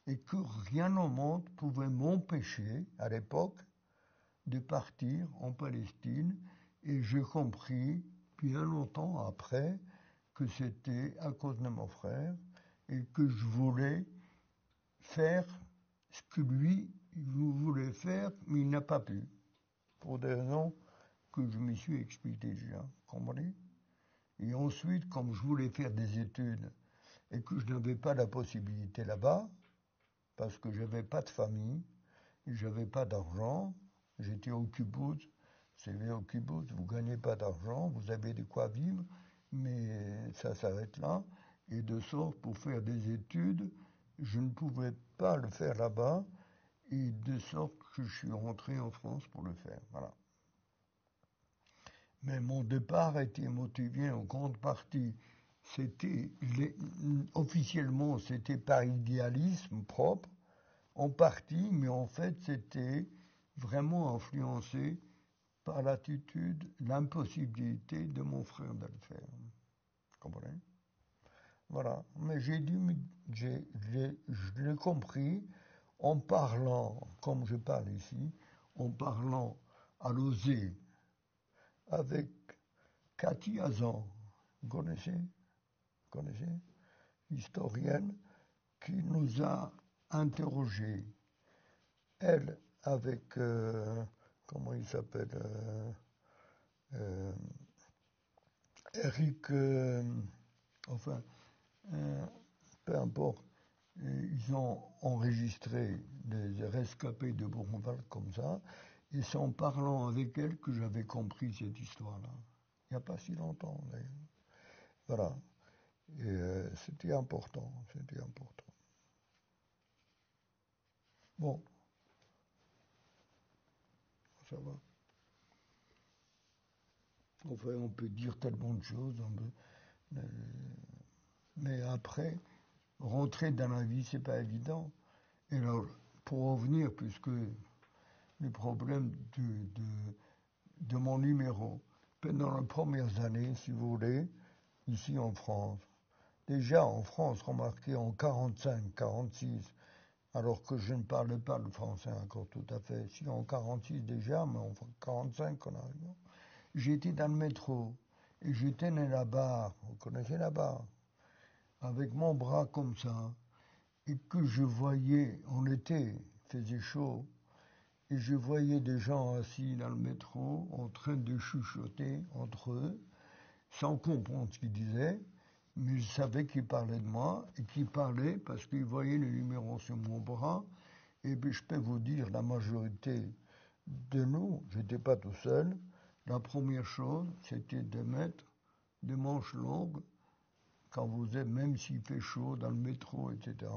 [SPEAKER 2] et que rien au monde pouvait m'empêcher, à l'époque, de partir en Palestine, et j'ai compris, bien longtemps après, que c'était à cause de mon frère, et que je voulais faire ce que lui voulait faire, mais il n'a pas pu, pour des raisons que je me suis expliqué déjà, comprenez? Et ensuite, comme je voulais faire des études et que je n'avais pas la possibilité là-bas, parce que je n'avais pas de famille, je n'avais pas d'argent, j'étais au kibbutz, vous savez, au kibbutz, vous ne gagnez pas d'argent, vous avez de quoi vivre, mais ça s'arrête là, et de sorte, pour faire des études, je ne pouvais pas le faire là-bas, et de sorte que je suis rentré en France pour le faire, voilà. Mais mon départ était motivé en grande partie, officiellement c'était par idéalisme propre, en partie, mais en fait c'était vraiment influencé par l'attitude, l'impossibilité de mon frère de le faire. Vous comprenez? Voilà. Mais je l'ai compris en parlant, comme je parle ici, en parlant à l'osé avec Cathy Hazan, vous connaissez, historienne, qui nous a interrogés, elle avec, comment il s'appelle, Eric, enfin, peu importe, ils ont enregistré des rescapés de Buchenwald comme ça, et c'est en parlant avec elle que j'avais compris cette histoire-là. Il n'y a pas si longtemps, d'ailleurs. Voilà. Et c'était important. Bon, ça va. Enfin, on peut dire tellement de choses, mais après, rentrer dans la vie, c'est pas évident. Et alors, pour revenir, puisque le problème de mon numéro, pendant les premières années, si vous voulez, ici en France, Déjà en France, remarquez, en 45, 46, alors que je ne parlais pas le français encore tout à fait. Si en 46 déjà, mais en 45 on arrive. J'étais dans le métro et je tenais la barre, vous connaissez la barre, avec mon bras comme ça, et que je voyais, on était, il faisait chaud, et je voyais des gens assis dans le métro en train de chuchoter entre eux, sans comprendre ce qu'ils disaient, mais je savais qu'ils parlaient de moi et qu'ils parlaient parce qu'ils voyaient le numéro sur mon bras. Et puis je peux vous dire, la majorité de nous, j'étais pas tout seul, la première chose, c'était de mettre des manches longues quand vous êtes, même s'il fait chaud dans le métro, etc.,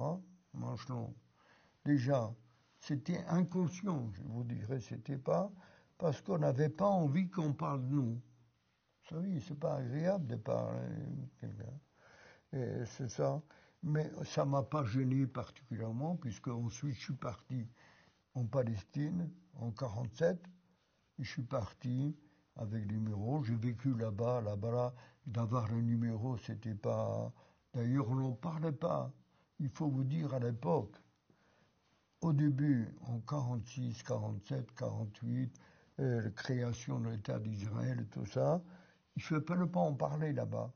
[SPEAKER 2] manches longues. Déjà, c'était inconscient, je vous dirais, c'était pas parce qu'on n'avait pas envie qu'on parle de nous. Vous savez, c'est pas agréable de parler de quelqu'un. Et c'est ça. Mais ça m'a pas gêné particulièrement, puisque ensuite je suis parti en Palestine en 47. Je suis parti avec le numéro. J'ai vécu là-bas, d'avoir le numéro, c'était pas. D'ailleurs, on n'en parlait pas. Il faut vous dire à l'époque, au début, en 46, 47, 48, la création de l'État d'Israël, tout ça, il ne fallait pas en parler là-bas.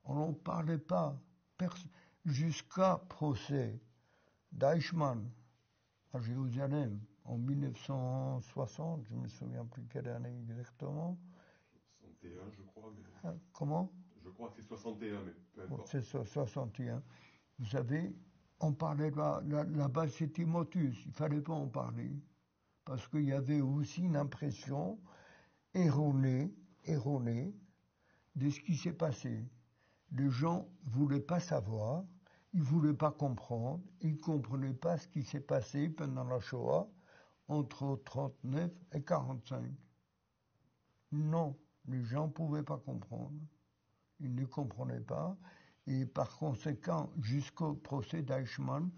[SPEAKER 2] On n'en parlait pas. Jusqu'à procès d'Eichmann à Jérusalem en 1960, je ne me souviens plus quelle année exactement.
[SPEAKER 1] 61, je crois. Mais...
[SPEAKER 2] Comment?
[SPEAKER 1] Je crois que c'est 61, mais peu importe.
[SPEAKER 2] C'est 61. Vous savez, on parlait là-bas, c'était motus. Il ne fallait pas en parler. Parce qu'il y avait aussi une impression erronée de ce qui s'est passé. Les gens ne voulaient pas savoir, ils ne voulaient pas comprendre, ils ne comprenaient pas ce qui s'est passé pendant la Shoah entre 39 et 45. Non, les gens ne pouvaient pas comprendre. Ils ne comprenaient pas. Et par conséquent, jusqu'au procès d'Eichmann,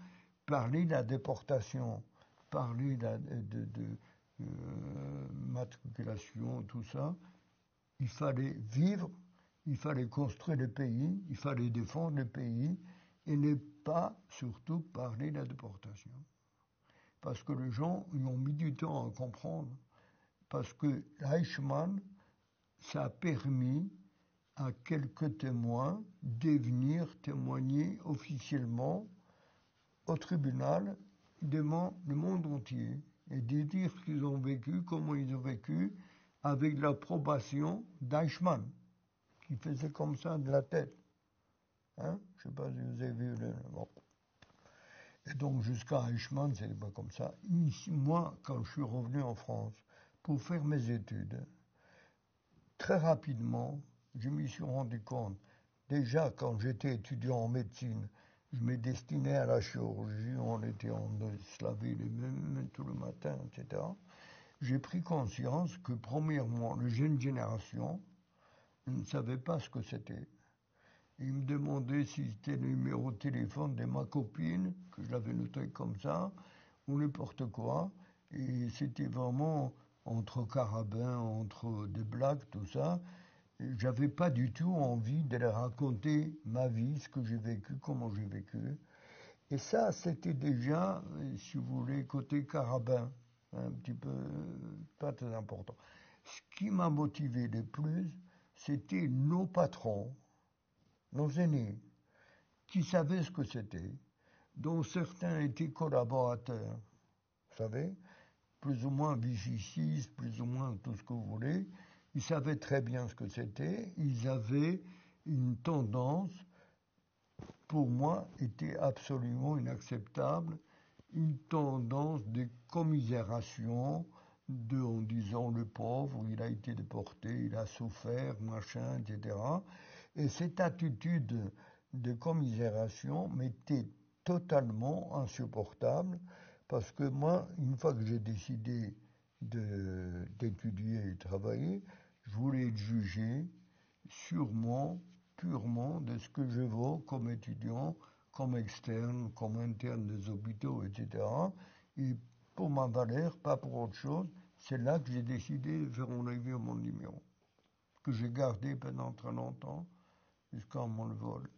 [SPEAKER 2] parler de la déportation, parler de matriculation, tout ça, il fallait vivre, il fallait construire le pays, il fallait défendre le pays et ne pas surtout parler de la déportation. Parce que les gens, ils ont mis du temps à comprendre. Parce que Eichmann, ça a permis à quelques témoins de venir témoigner officiellement au tribunal devant le monde entier et de dire ce qu'ils ont vécu, comment ils ont vécu, avec l'approbation d'Eichmann, qui faisait comme ça de la tête. Hein? Je ne sais pas si vous avez vu. Bon. Et donc jusqu'à Eichmann, c'était pas comme ça. Moi, quand je suis revenu en France pour faire mes études, très rapidement, je m'y suis rendu compte. Déjà, quand j'étais étudiant en médecine, je me destinais à la chirurgie, on se lavait les mains tout le matin, etc. J'ai pris conscience que, premièrement, les jeunes générations ne savaient pas ce que c'était. Ils me demandaient si c'était le numéro de téléphone de ma copine, que je l'avais noté comme ça, ou n'importe quoi. Et c'était vraiment entre carabins, entre des blagues, tout ça. Et j'avais pas du tout envie de leur raconter ma vie, ce que j'ai vécu, comment j'ai vécu. Et ça, c'était déjà, si vous voulez, côté carabin, un petit peu pas très important. Ce qui m'a motivé le plus, c'était nos patrons, nos aînés, qui savaient ce que c'était, dont certains étaient collaborateurs, vous savez, plus ou moins vigicistes, plus ou moins tout ce que vous voulez. Ils savaient très bien ce que c'était, ils avaient une tendance, pour moi, était absolument inacceptable, une tendance de commisération, en disant le pauvre, il a été déporté, il a souffert, machin, etc. Et cette attitude de commisération m'était totalement insupportable, parce que moi, une fois que j'ai décidé d'étudier et de travailler, je voulais être jugé sûrement, purement de ce que je vaux comme étudiant, comme externe, comme interne des hôpitaux, etc. Et pour ma valeur, pas pour autre chose, c'est là que j'ai décidé de faire enlever mon numéro, que j'ai gardé pendant très longtemps, jusqu'à mon vol.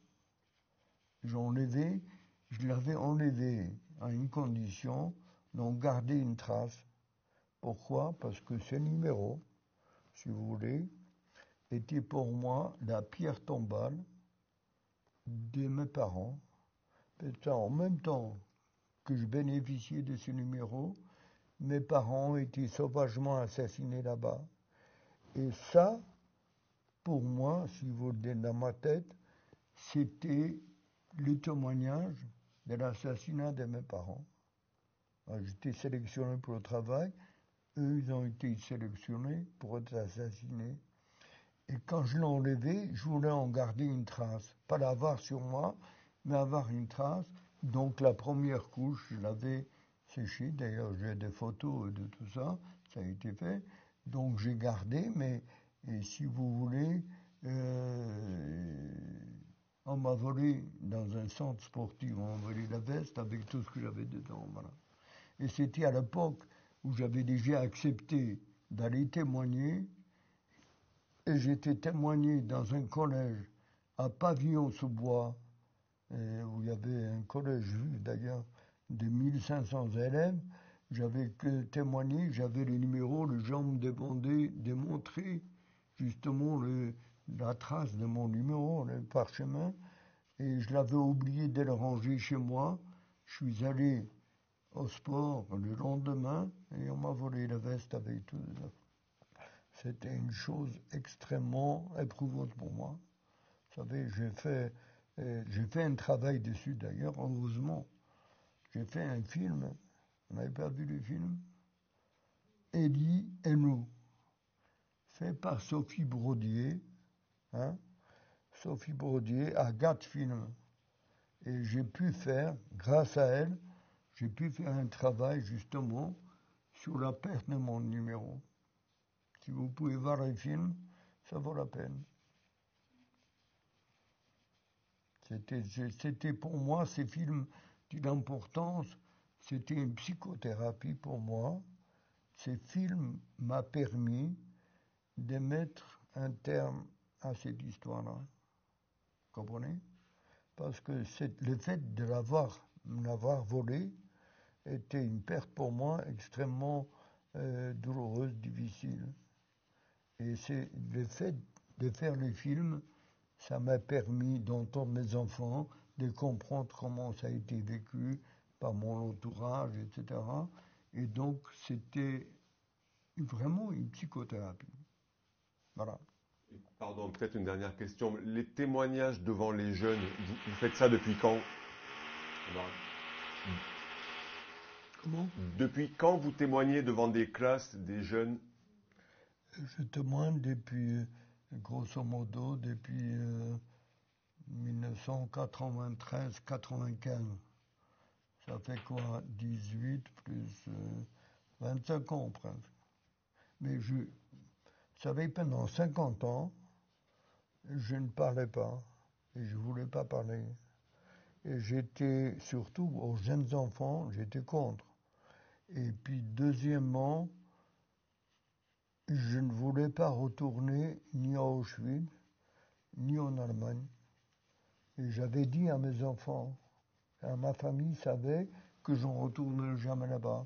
[SPEAKER 2] je l'avais enlevé à une condition, donc garder une trace. Pourquoi? Parce que ce numéro, si vous voulez, était pour moi la pierre tombale de mes parents. En même temps que je bénéficiais de ce numéro, mes parents ont été sauvagement assassinés là-bas. Et ça, pour moi, si vous voulez, dans ma tête, c'était le témoignage de l'assassinat de mes parents. J'étais sélectionné pour le travail, eux, ils ont été sélectionnés pour être assassinés. Et quand je l'ai enlevé, je voulais en garder une trace. Pas l'avoir sur moi, mais avoir une trace. Donc la première couche, je l'avais séchée. D'ailleurs, j'ai des photos de tout ça. Ça a été fait. Donc j'ai gardé, mais si vous voulez, on m'a volé dans un centre sportif. On m'a volé la veste avec tout ce que j'avais dedans. Voilà. Et c'était à l'époque où j'avais déjà accepté d'aller témoigner. Et j'étais témoigné dans un collège à Pavillon-sous-Bois, où il y avait un collège juif d'ailleurs, de 1500 élèves. J'avais témoigné, j'avais les numéros, les gens me demandaient de montrer justement la trace de mon numéro, le parchemin. Et je l'avais oublié de le ranger chez moi. Je suis allé au sport le lendemain et on m'a volé la veste avec tout. C'était une chose extrêmement éprouvante pour moi. Vous savez, j'ai fait un travail dessus d'ailleurs, heureusement. J'ai fait un film, vous n'avez pas vu le film? Elie et nous, fait par Sophie Brodier, Sophie Brodier à Gad Film. Et j'ai pu faire, grâce à elle, j'ai pu faire un travail justement sur la perte de mon numéro. Si vous pouvez voir le film, ça vaut la peine. C'était pour moi, ces films d'une importance, c'était une psychothérapie pour moi. Ces films m'ont permis de mettre un terme à cette histoire-là. Vous comprenez? Parce que le fait de l'avoir volé était une perte pour moi extrêmement douloureuse, difficile. Et c'est le fait de faire les films, ça m'a permis d'entendre mes enfants, de comprendre comment ça a été vécu par mon entourage, etc. Et donc, c'était vraiment une psychothérapie. Voilà.
[SPEAKER 1] Pardon, peut-être une dernière question. Les témoignages devant les jeunes, vous faites ça depuis quand?
[SPEAKER 2] Comment?
[SPEAKER 1] Depuis quand vous témoignez devant des classes, des jeunes?
[SPEAKER 2] Je témoigne depuis, grosso modo, depuis 1993-95. Ça fait quoi? 18 plus 25 ans presque. Mais vous savez, pendant 50 ans, je ne parlais pas et je ne voulais pas parler. Et j'étais, surtout aux jeunes enfants, j'étais contre. Et puis, deuxièmement, je ne voulais pas retourner ni à Auschwitz, ni en Allemagne. Et j'avais dit à mes enfants, ma famille savait que je ne retournerais jamais là-bas.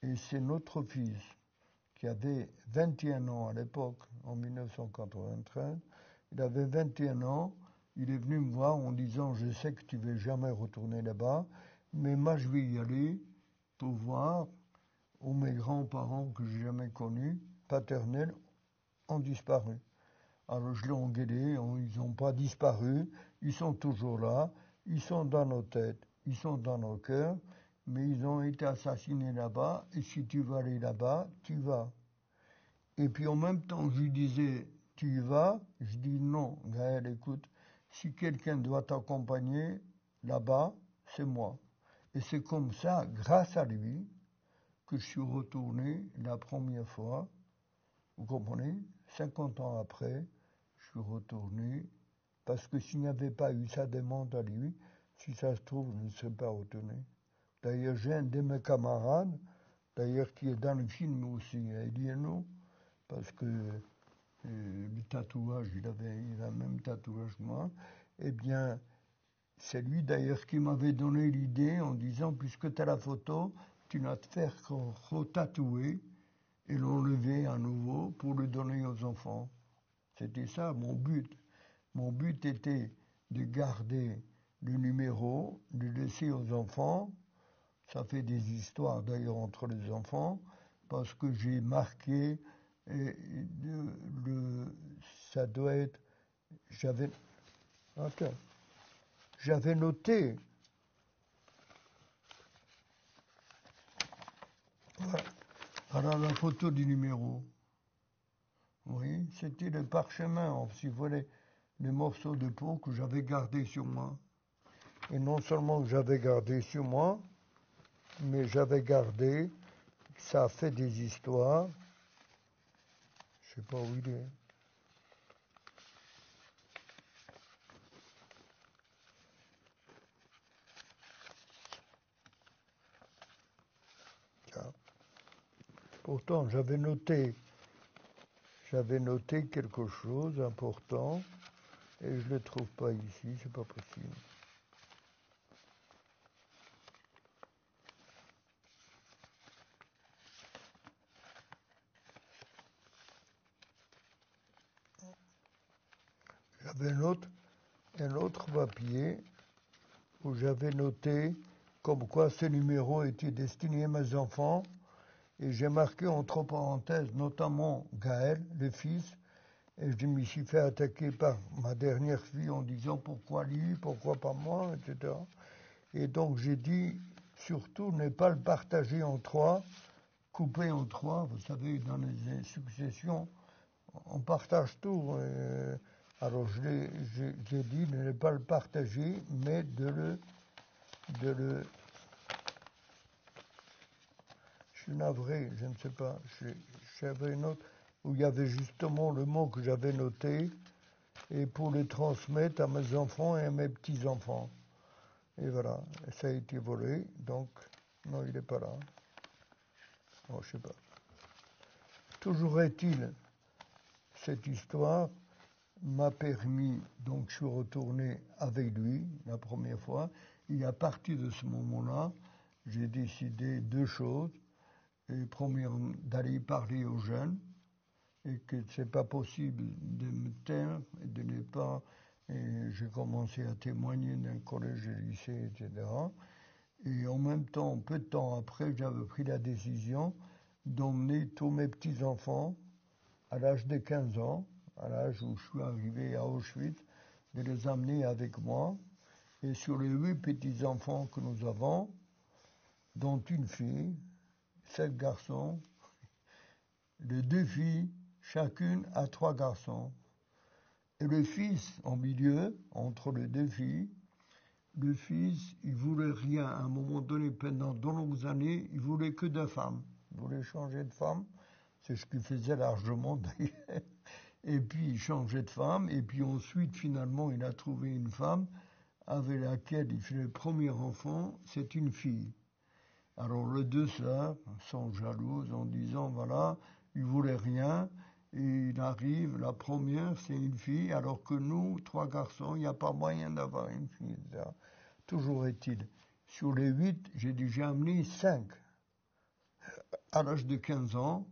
[SPEAKER 2] Et c'est notre fils, qui avait 21 ans à l'époque, en 1993, il avait 21 ans, il est venu me voir en disant « Je sais que tu ne vas jamais retourner là-bas, mais moi je vais y aller pour voir où mes grands-parents que je n'ai jamais connus, paternels, ont disparu. » Alors je l'ai engueulé, ils n'ont pas disparu, ils sont toujours là, ils sont dans nos têtes, ils sont dans nos cœurs, mais ils ont été assassinés là-bas, et si tu veux aller là-bas, tu vas. Et puis en même temps, je lui disais, tu y vas? Je dis non, Gaël, écoute, si quelqu'un doit t'accompagner là-bas, c'est moi. Et c'est comme ça, grâce à lui, que je suis retourné la première fois, vous comprenez? 50 ans après, je suis retourné, parce que s'il n'y avait pas eu sa demande à lui, si ça se trouve, je ne serais pas retourné. D'ailleurs, j'ai un de mes camarades, d'ailleurs qui est dans le film aussi, Elieno, parce que le tatouage, il a le même tatouage que moi, eh bien, C'est lui d'ailleurs qui m'avait donné l'idée en disant, puisque tu as la photo, tu n'as te faire qu'en retatouer et l'enlever à nouveau pour le donner aux enfants. C'était ça mon but. Mon but était de garder le numéro, de le laisser aux enfants. Ça fait des histoires d'ailleurs entre les enfants, parce que j'ai marqué, ça doit être, j'avais noté, voilà la photo du numéro. Oui, c'était le parchemin, si vous voulez, les morceaux de peau que j'avais gardés sur moi. Et non seulement que j'avais gardé sur moi, mais j'avais gardé, ça a fait des histoires. Je sais pas où il est. Tiens. Pourtant, j'avais noté quelque chose d'important et je ne le trouve pas ici, c'est pas possible. J'avais un autre papier où j'avais noté comme quoi ce numéro était destiné à mes enfants et j'ai marqué entre parenthèses notamment Gaël, le fils, et je me suis fait attaquer par ma dernière fille en disant pourquoi lui, pourquoi pas moi, etc. Et donc j'ai dit surtout ne pas le partager en trois, couper en trois. Vous savez, dans les successions, on partage tout. Alors j'ai dit de ne pas le partager, mais de le. Je suis navré, je ne sais pas. J'avais une autre où il y avait justement le mot que j'avais noté, et pour le transmettre à mes enfants et à mes petits-enfants. Et voilà, ça a été volé, donc non, il n'est pas là. Non, je ne sais pas. Toujours est-il, cette histoire m'a permis, donc je suis retourné avec lui la première fois, et à partir de ce moment-là, j'ai décidé deux choses. Et premièrement, d'aller parler aux jeunes, et que c'est pas possible de me taire et de ne pas. Et j'ai commencé à témoigner d'un collège et lycée, etc. Et en même temps, peu de temps après, j'avais pris la décision d'emmener tous mes petits-enfants à l'âge de 15 ans, à l'âge où je suis arrivé à Auschwitz, de les amener avec moi. Et sur les 8 petits-enfants que nous avons, dont une fille, 7 garçons, les 2 filles, chacune a 3 garçons. Et le fils, en milieu, entre les 2 filles, le fils, il voulait rien. À un moment donné, pendant de longues années, il voulait que de femmes. Il voulait changer de femme. C'est ce qu'il faisait largement d'ailleurs. Et puis il changeait de femme. Et puis ensuite, finalement, il a trouvé une femme avec laquelle il fait le premier enfant. C'est une fille. Alors les 2 sœurs sont jalouses en disant, voilà, il voulait rien. Et il arrive, la première, c'est une fille, alors que nous, 3 garçons, il n'y a pas moyen d'avoir une fille. Toujours est-il, sur les 8, j'ai déjà amené 5. À l'âge de 15 ans,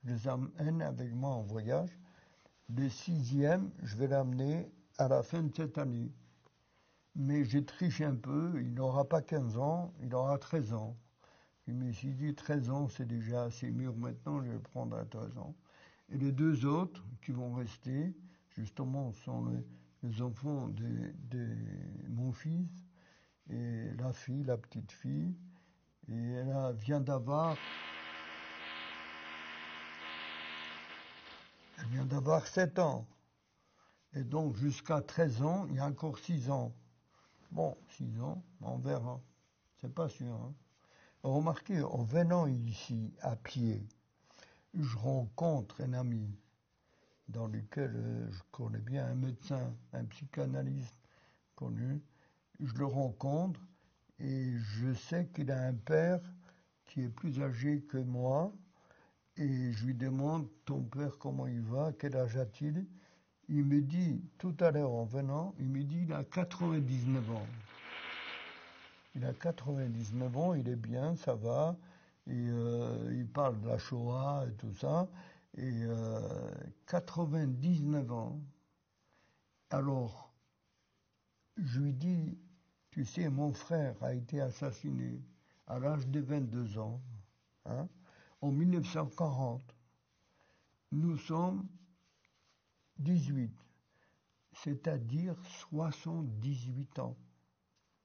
[SPEAKER 2] je les amène avec moi en voyage. Le 6e, je vais l'amener à la fin de cette année. Mais j'ai triché un peu, il n'aura pas 15 ans, il aura 13 ans. Je me suis dit, 13 ans, c'est déjà assez mûr maintenant, je vais le prendre à 13 ans. Et les 2 autres qui vont rester, justement, sont les enfants de mon fils et la fille, la petite fille. Et elle vient d'avoir 7 ans. Et donc, jusqu'à 13 ans, il y a encore 6 ans. Bon, 6 ans, on verra. C'est pas sûr. Hein. Remarquez, en venant ici à pied, je rencontre un ami dans lequel je connais bien un médecin, un psychanalyste connu. Je le rencontre et je sais qu'il a un père qui est plus âgé que moi et je lui demande, ton père, comment il va, quel âge a-t-il? Il me dit, tout à l'heure en venant, il me dit, il a 99 ans. Il a 99 ans, il est bien, ça va. Et il parle de la Shoah et tout ça. Et 99 ans. Alors, je lui dis, tu sais, mon frère a été assassiné à l'âge de 22 ans, hein, en 1940. Nous sommes 18, c'est-à-dire 78 ans.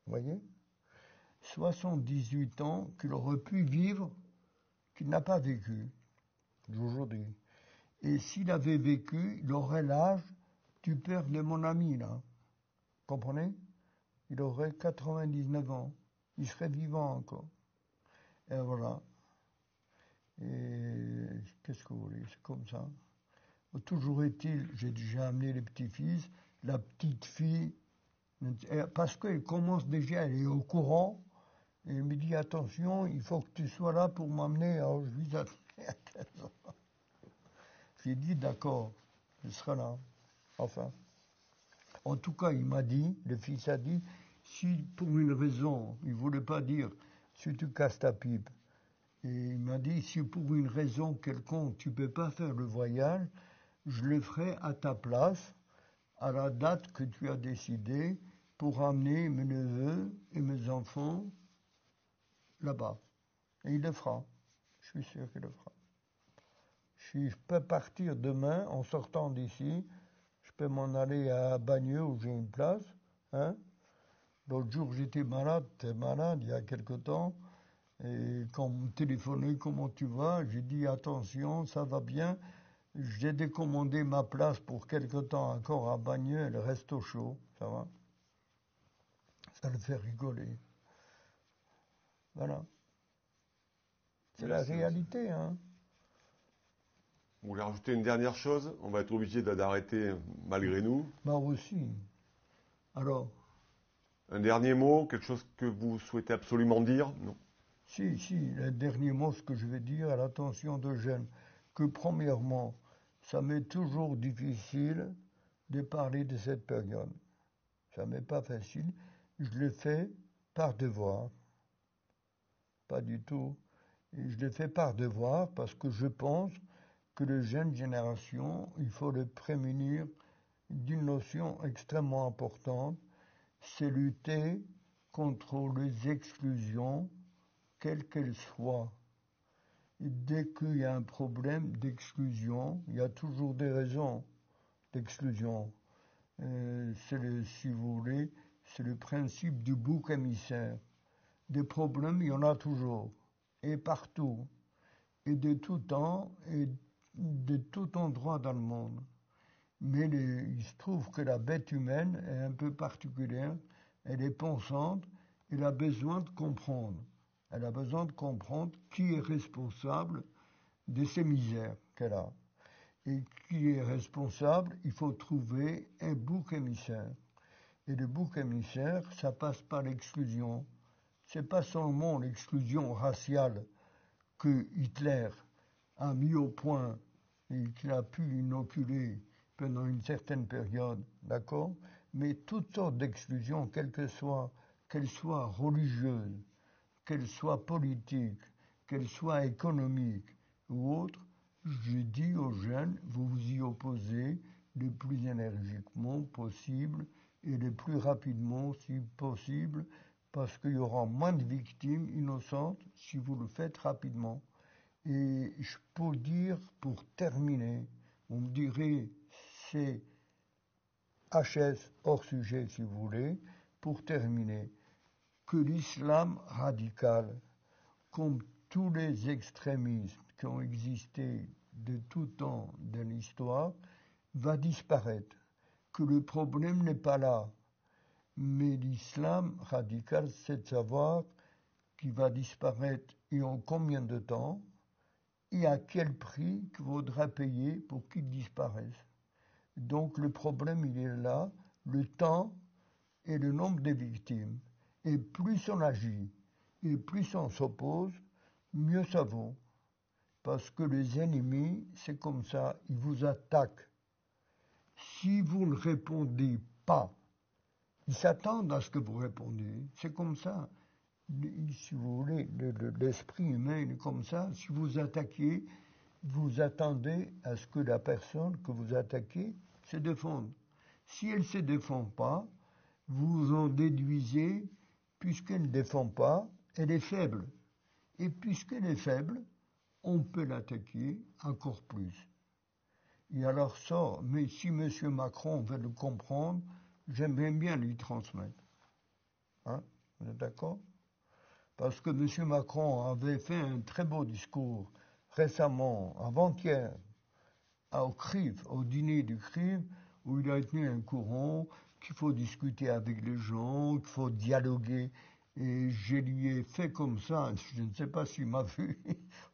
[SPEAKER 2] Vous voyez ? 78 ans qu'il aurait pu vivre, qu'il n'a pas vécu d'aujourd'hui. Et s'il avait vécu, il aurait l'âge du père de mon ami, là. Comprenez ? Il aurait 99 ans. Il serait vivant encore. Et voilà. Et qu'est-ce que vous voulez ? C'est comme ça. Toujours est-il, j'ai déjà amené les petits-fils, la petite fille, parce qu'elle commence déjà, elle est au courant, et elle me dit, attention, il faut que tu sois là pour m'amener à Auschwitz à 15 ans. J'ai dit, d'accord, je serai là. Enfin. En tout cas, il m'a dit, le fils a dit, si pour une raison, il ne voulait pas dire, si tu casses ta pipe, et il m'a dit, si pour une raison quelconque, tu ne peux pas faire le voyage, je le ferai à ta place, à la date que tu as décidé, pour amener mes neveux et mes enfants là-bas. Et il le fera. Je suis sûr qu'il le fera. Je peux partir demain, en sortant d'ici, je peux m'en aller à Bagneux où j'ai une place. Hein. L'autre jour, j'étais malade, il y a quelque temps. Et quand on me téléphonait, comment tu vas ? J'ai dit, attention, ça va bien. J'ai décommandé ma place pour quelque temps encore à Bagneux, elle reste au chaud, ça va ? Ça le fait rigoler. Voilà. C'est la réalité, hein.
[SPEAKER 1] Vous voulez rajouter une dernière chose ? On va être obligé d'arrêter malgré nous.
[SPEAKER 2] Moi aussi. Alors ?
[SPEAKER 1] Un dernier mot, quelque chose que vous souhaitez absolument dire ? Non.
[SPEAKER 2] Si, le dernier mot, ce que je vais dire à l'attention de jeunes, que premièrement, ça m'est toujours difficile de parler de cette période. Ça m'est pas facile. Je le fais par devoir. Pas du tout. Et je le fais par devoir parce que je pense que les jeunes générations, il faut les prémunir d'une notion extrêmement importante, c'est lutter contre les exclusions, quelles qu'elles soient. Et dès qu'il y a un problème d'exclusion, il y a toujours des raisons d'exclusion. Si vous voulez, c'est le principe du bouc émissaire. Des problèmes, il y en a toujours, et partout, et de tout temps, et de tout endroit dans le monde. Mais il se trouve que la bête humaine est un peu particulière, elle est pensante, elle a besoin de comprendre. Elle a besoin de comprendre qui est responsable de ces misères qu'elle a. Et qui est responsable, il faut trouver un bouc émissaire. Et le bouc émissaire, ça passe par l'exclusion. C'est pas seulement l'exclusion raciale que Hitler a mis au point et qu'il a pu inoculer pendant une certaine période, d'accord ? Mais toutes sortes d'exclusions, qu'elles soient religieuses, qu'elles soient politiques, qu'elles soient économiques ou autres, je dis aux jeunes, vous vous y opposez le plus énergiquement possible et le plus rapidement si possible, parce qu'il y aura moins de victimes innocentes si vous le faites rapidement. Et je peux dire, pour terminer, vous me direz, c'est HS hors sujet si vous voulez, pour terminer, que l'islam radical, comme tous les extrémismes qui ont existé de tout temps dans l'histoire, va disparaître. Que le problème n'est pas là. Mais l'islam radical, c'est de savoir qu'il va disparaître et en combien de temps et à quel prix qu'il faudra payer pour qu'il disparaisse. Donc le problème, il est là, le temps et le nombre de victimes. Et plus on agit et plus on s'oppose, mieux ça vaut. Parce que les ennemis, c'est comme ça, ils vous attaquent. Si vous ne répondez pas, ils s'attendent à ce que vous répondiez. C'est comme ça. si vous voulez, l'esprit humain est comme ça. Si vous attaquez, vous attendez à ce que la personne que vous attaquez se défende. Si elle ne se défend pas, vous en déduisez, puisqu'elle ne défend pas, elle est faible. Et puisqu'elle est faible, on peut l'attaquer encore plus. Et alors ça, mais si M. Macron veut le comprendre, j'aimerais bien lui transmettre. Hein? Vous êtes d'accord? Parce que M. Macron avait fait un très beau discours récemment, avant-hier, au CRIF, au dîner du CRIF, où il a tenu un courant qu'il faut discuter avec les gens, qu'il faut dialoguer. Et je lui ai fait comme ça, je ne sais pas s'il m'a vu,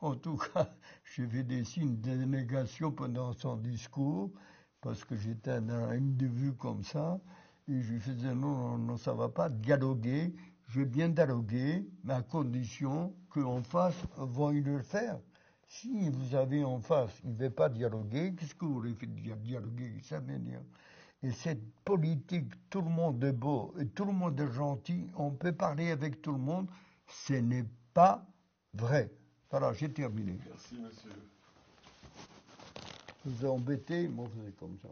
[SPEAKER 2] en tout cas, j'ai fait des signes de négation pendant son discours, parce que j'étais dans une de vue comme ça, et je lui faisais non, non, ça va pas, dialoguer, je vais bien dialoguer, mais à condition qu'en face, veuille le faire. Si vous avez en face, il ne veut pas dialoguer, qu'est-ce que vous voulez faire dialoguer? Ça veut dire. Et cette politique, tout le monde est beau et tout le monde est gentil, on peut parler avec tout le monde, ce n'est pas vrai. Voilà, j'ai terminé.
[SPEAKER 1] Merci, monsieur.
[SPEAKER 2] Vous embêtez, moi vous êtes comme ça.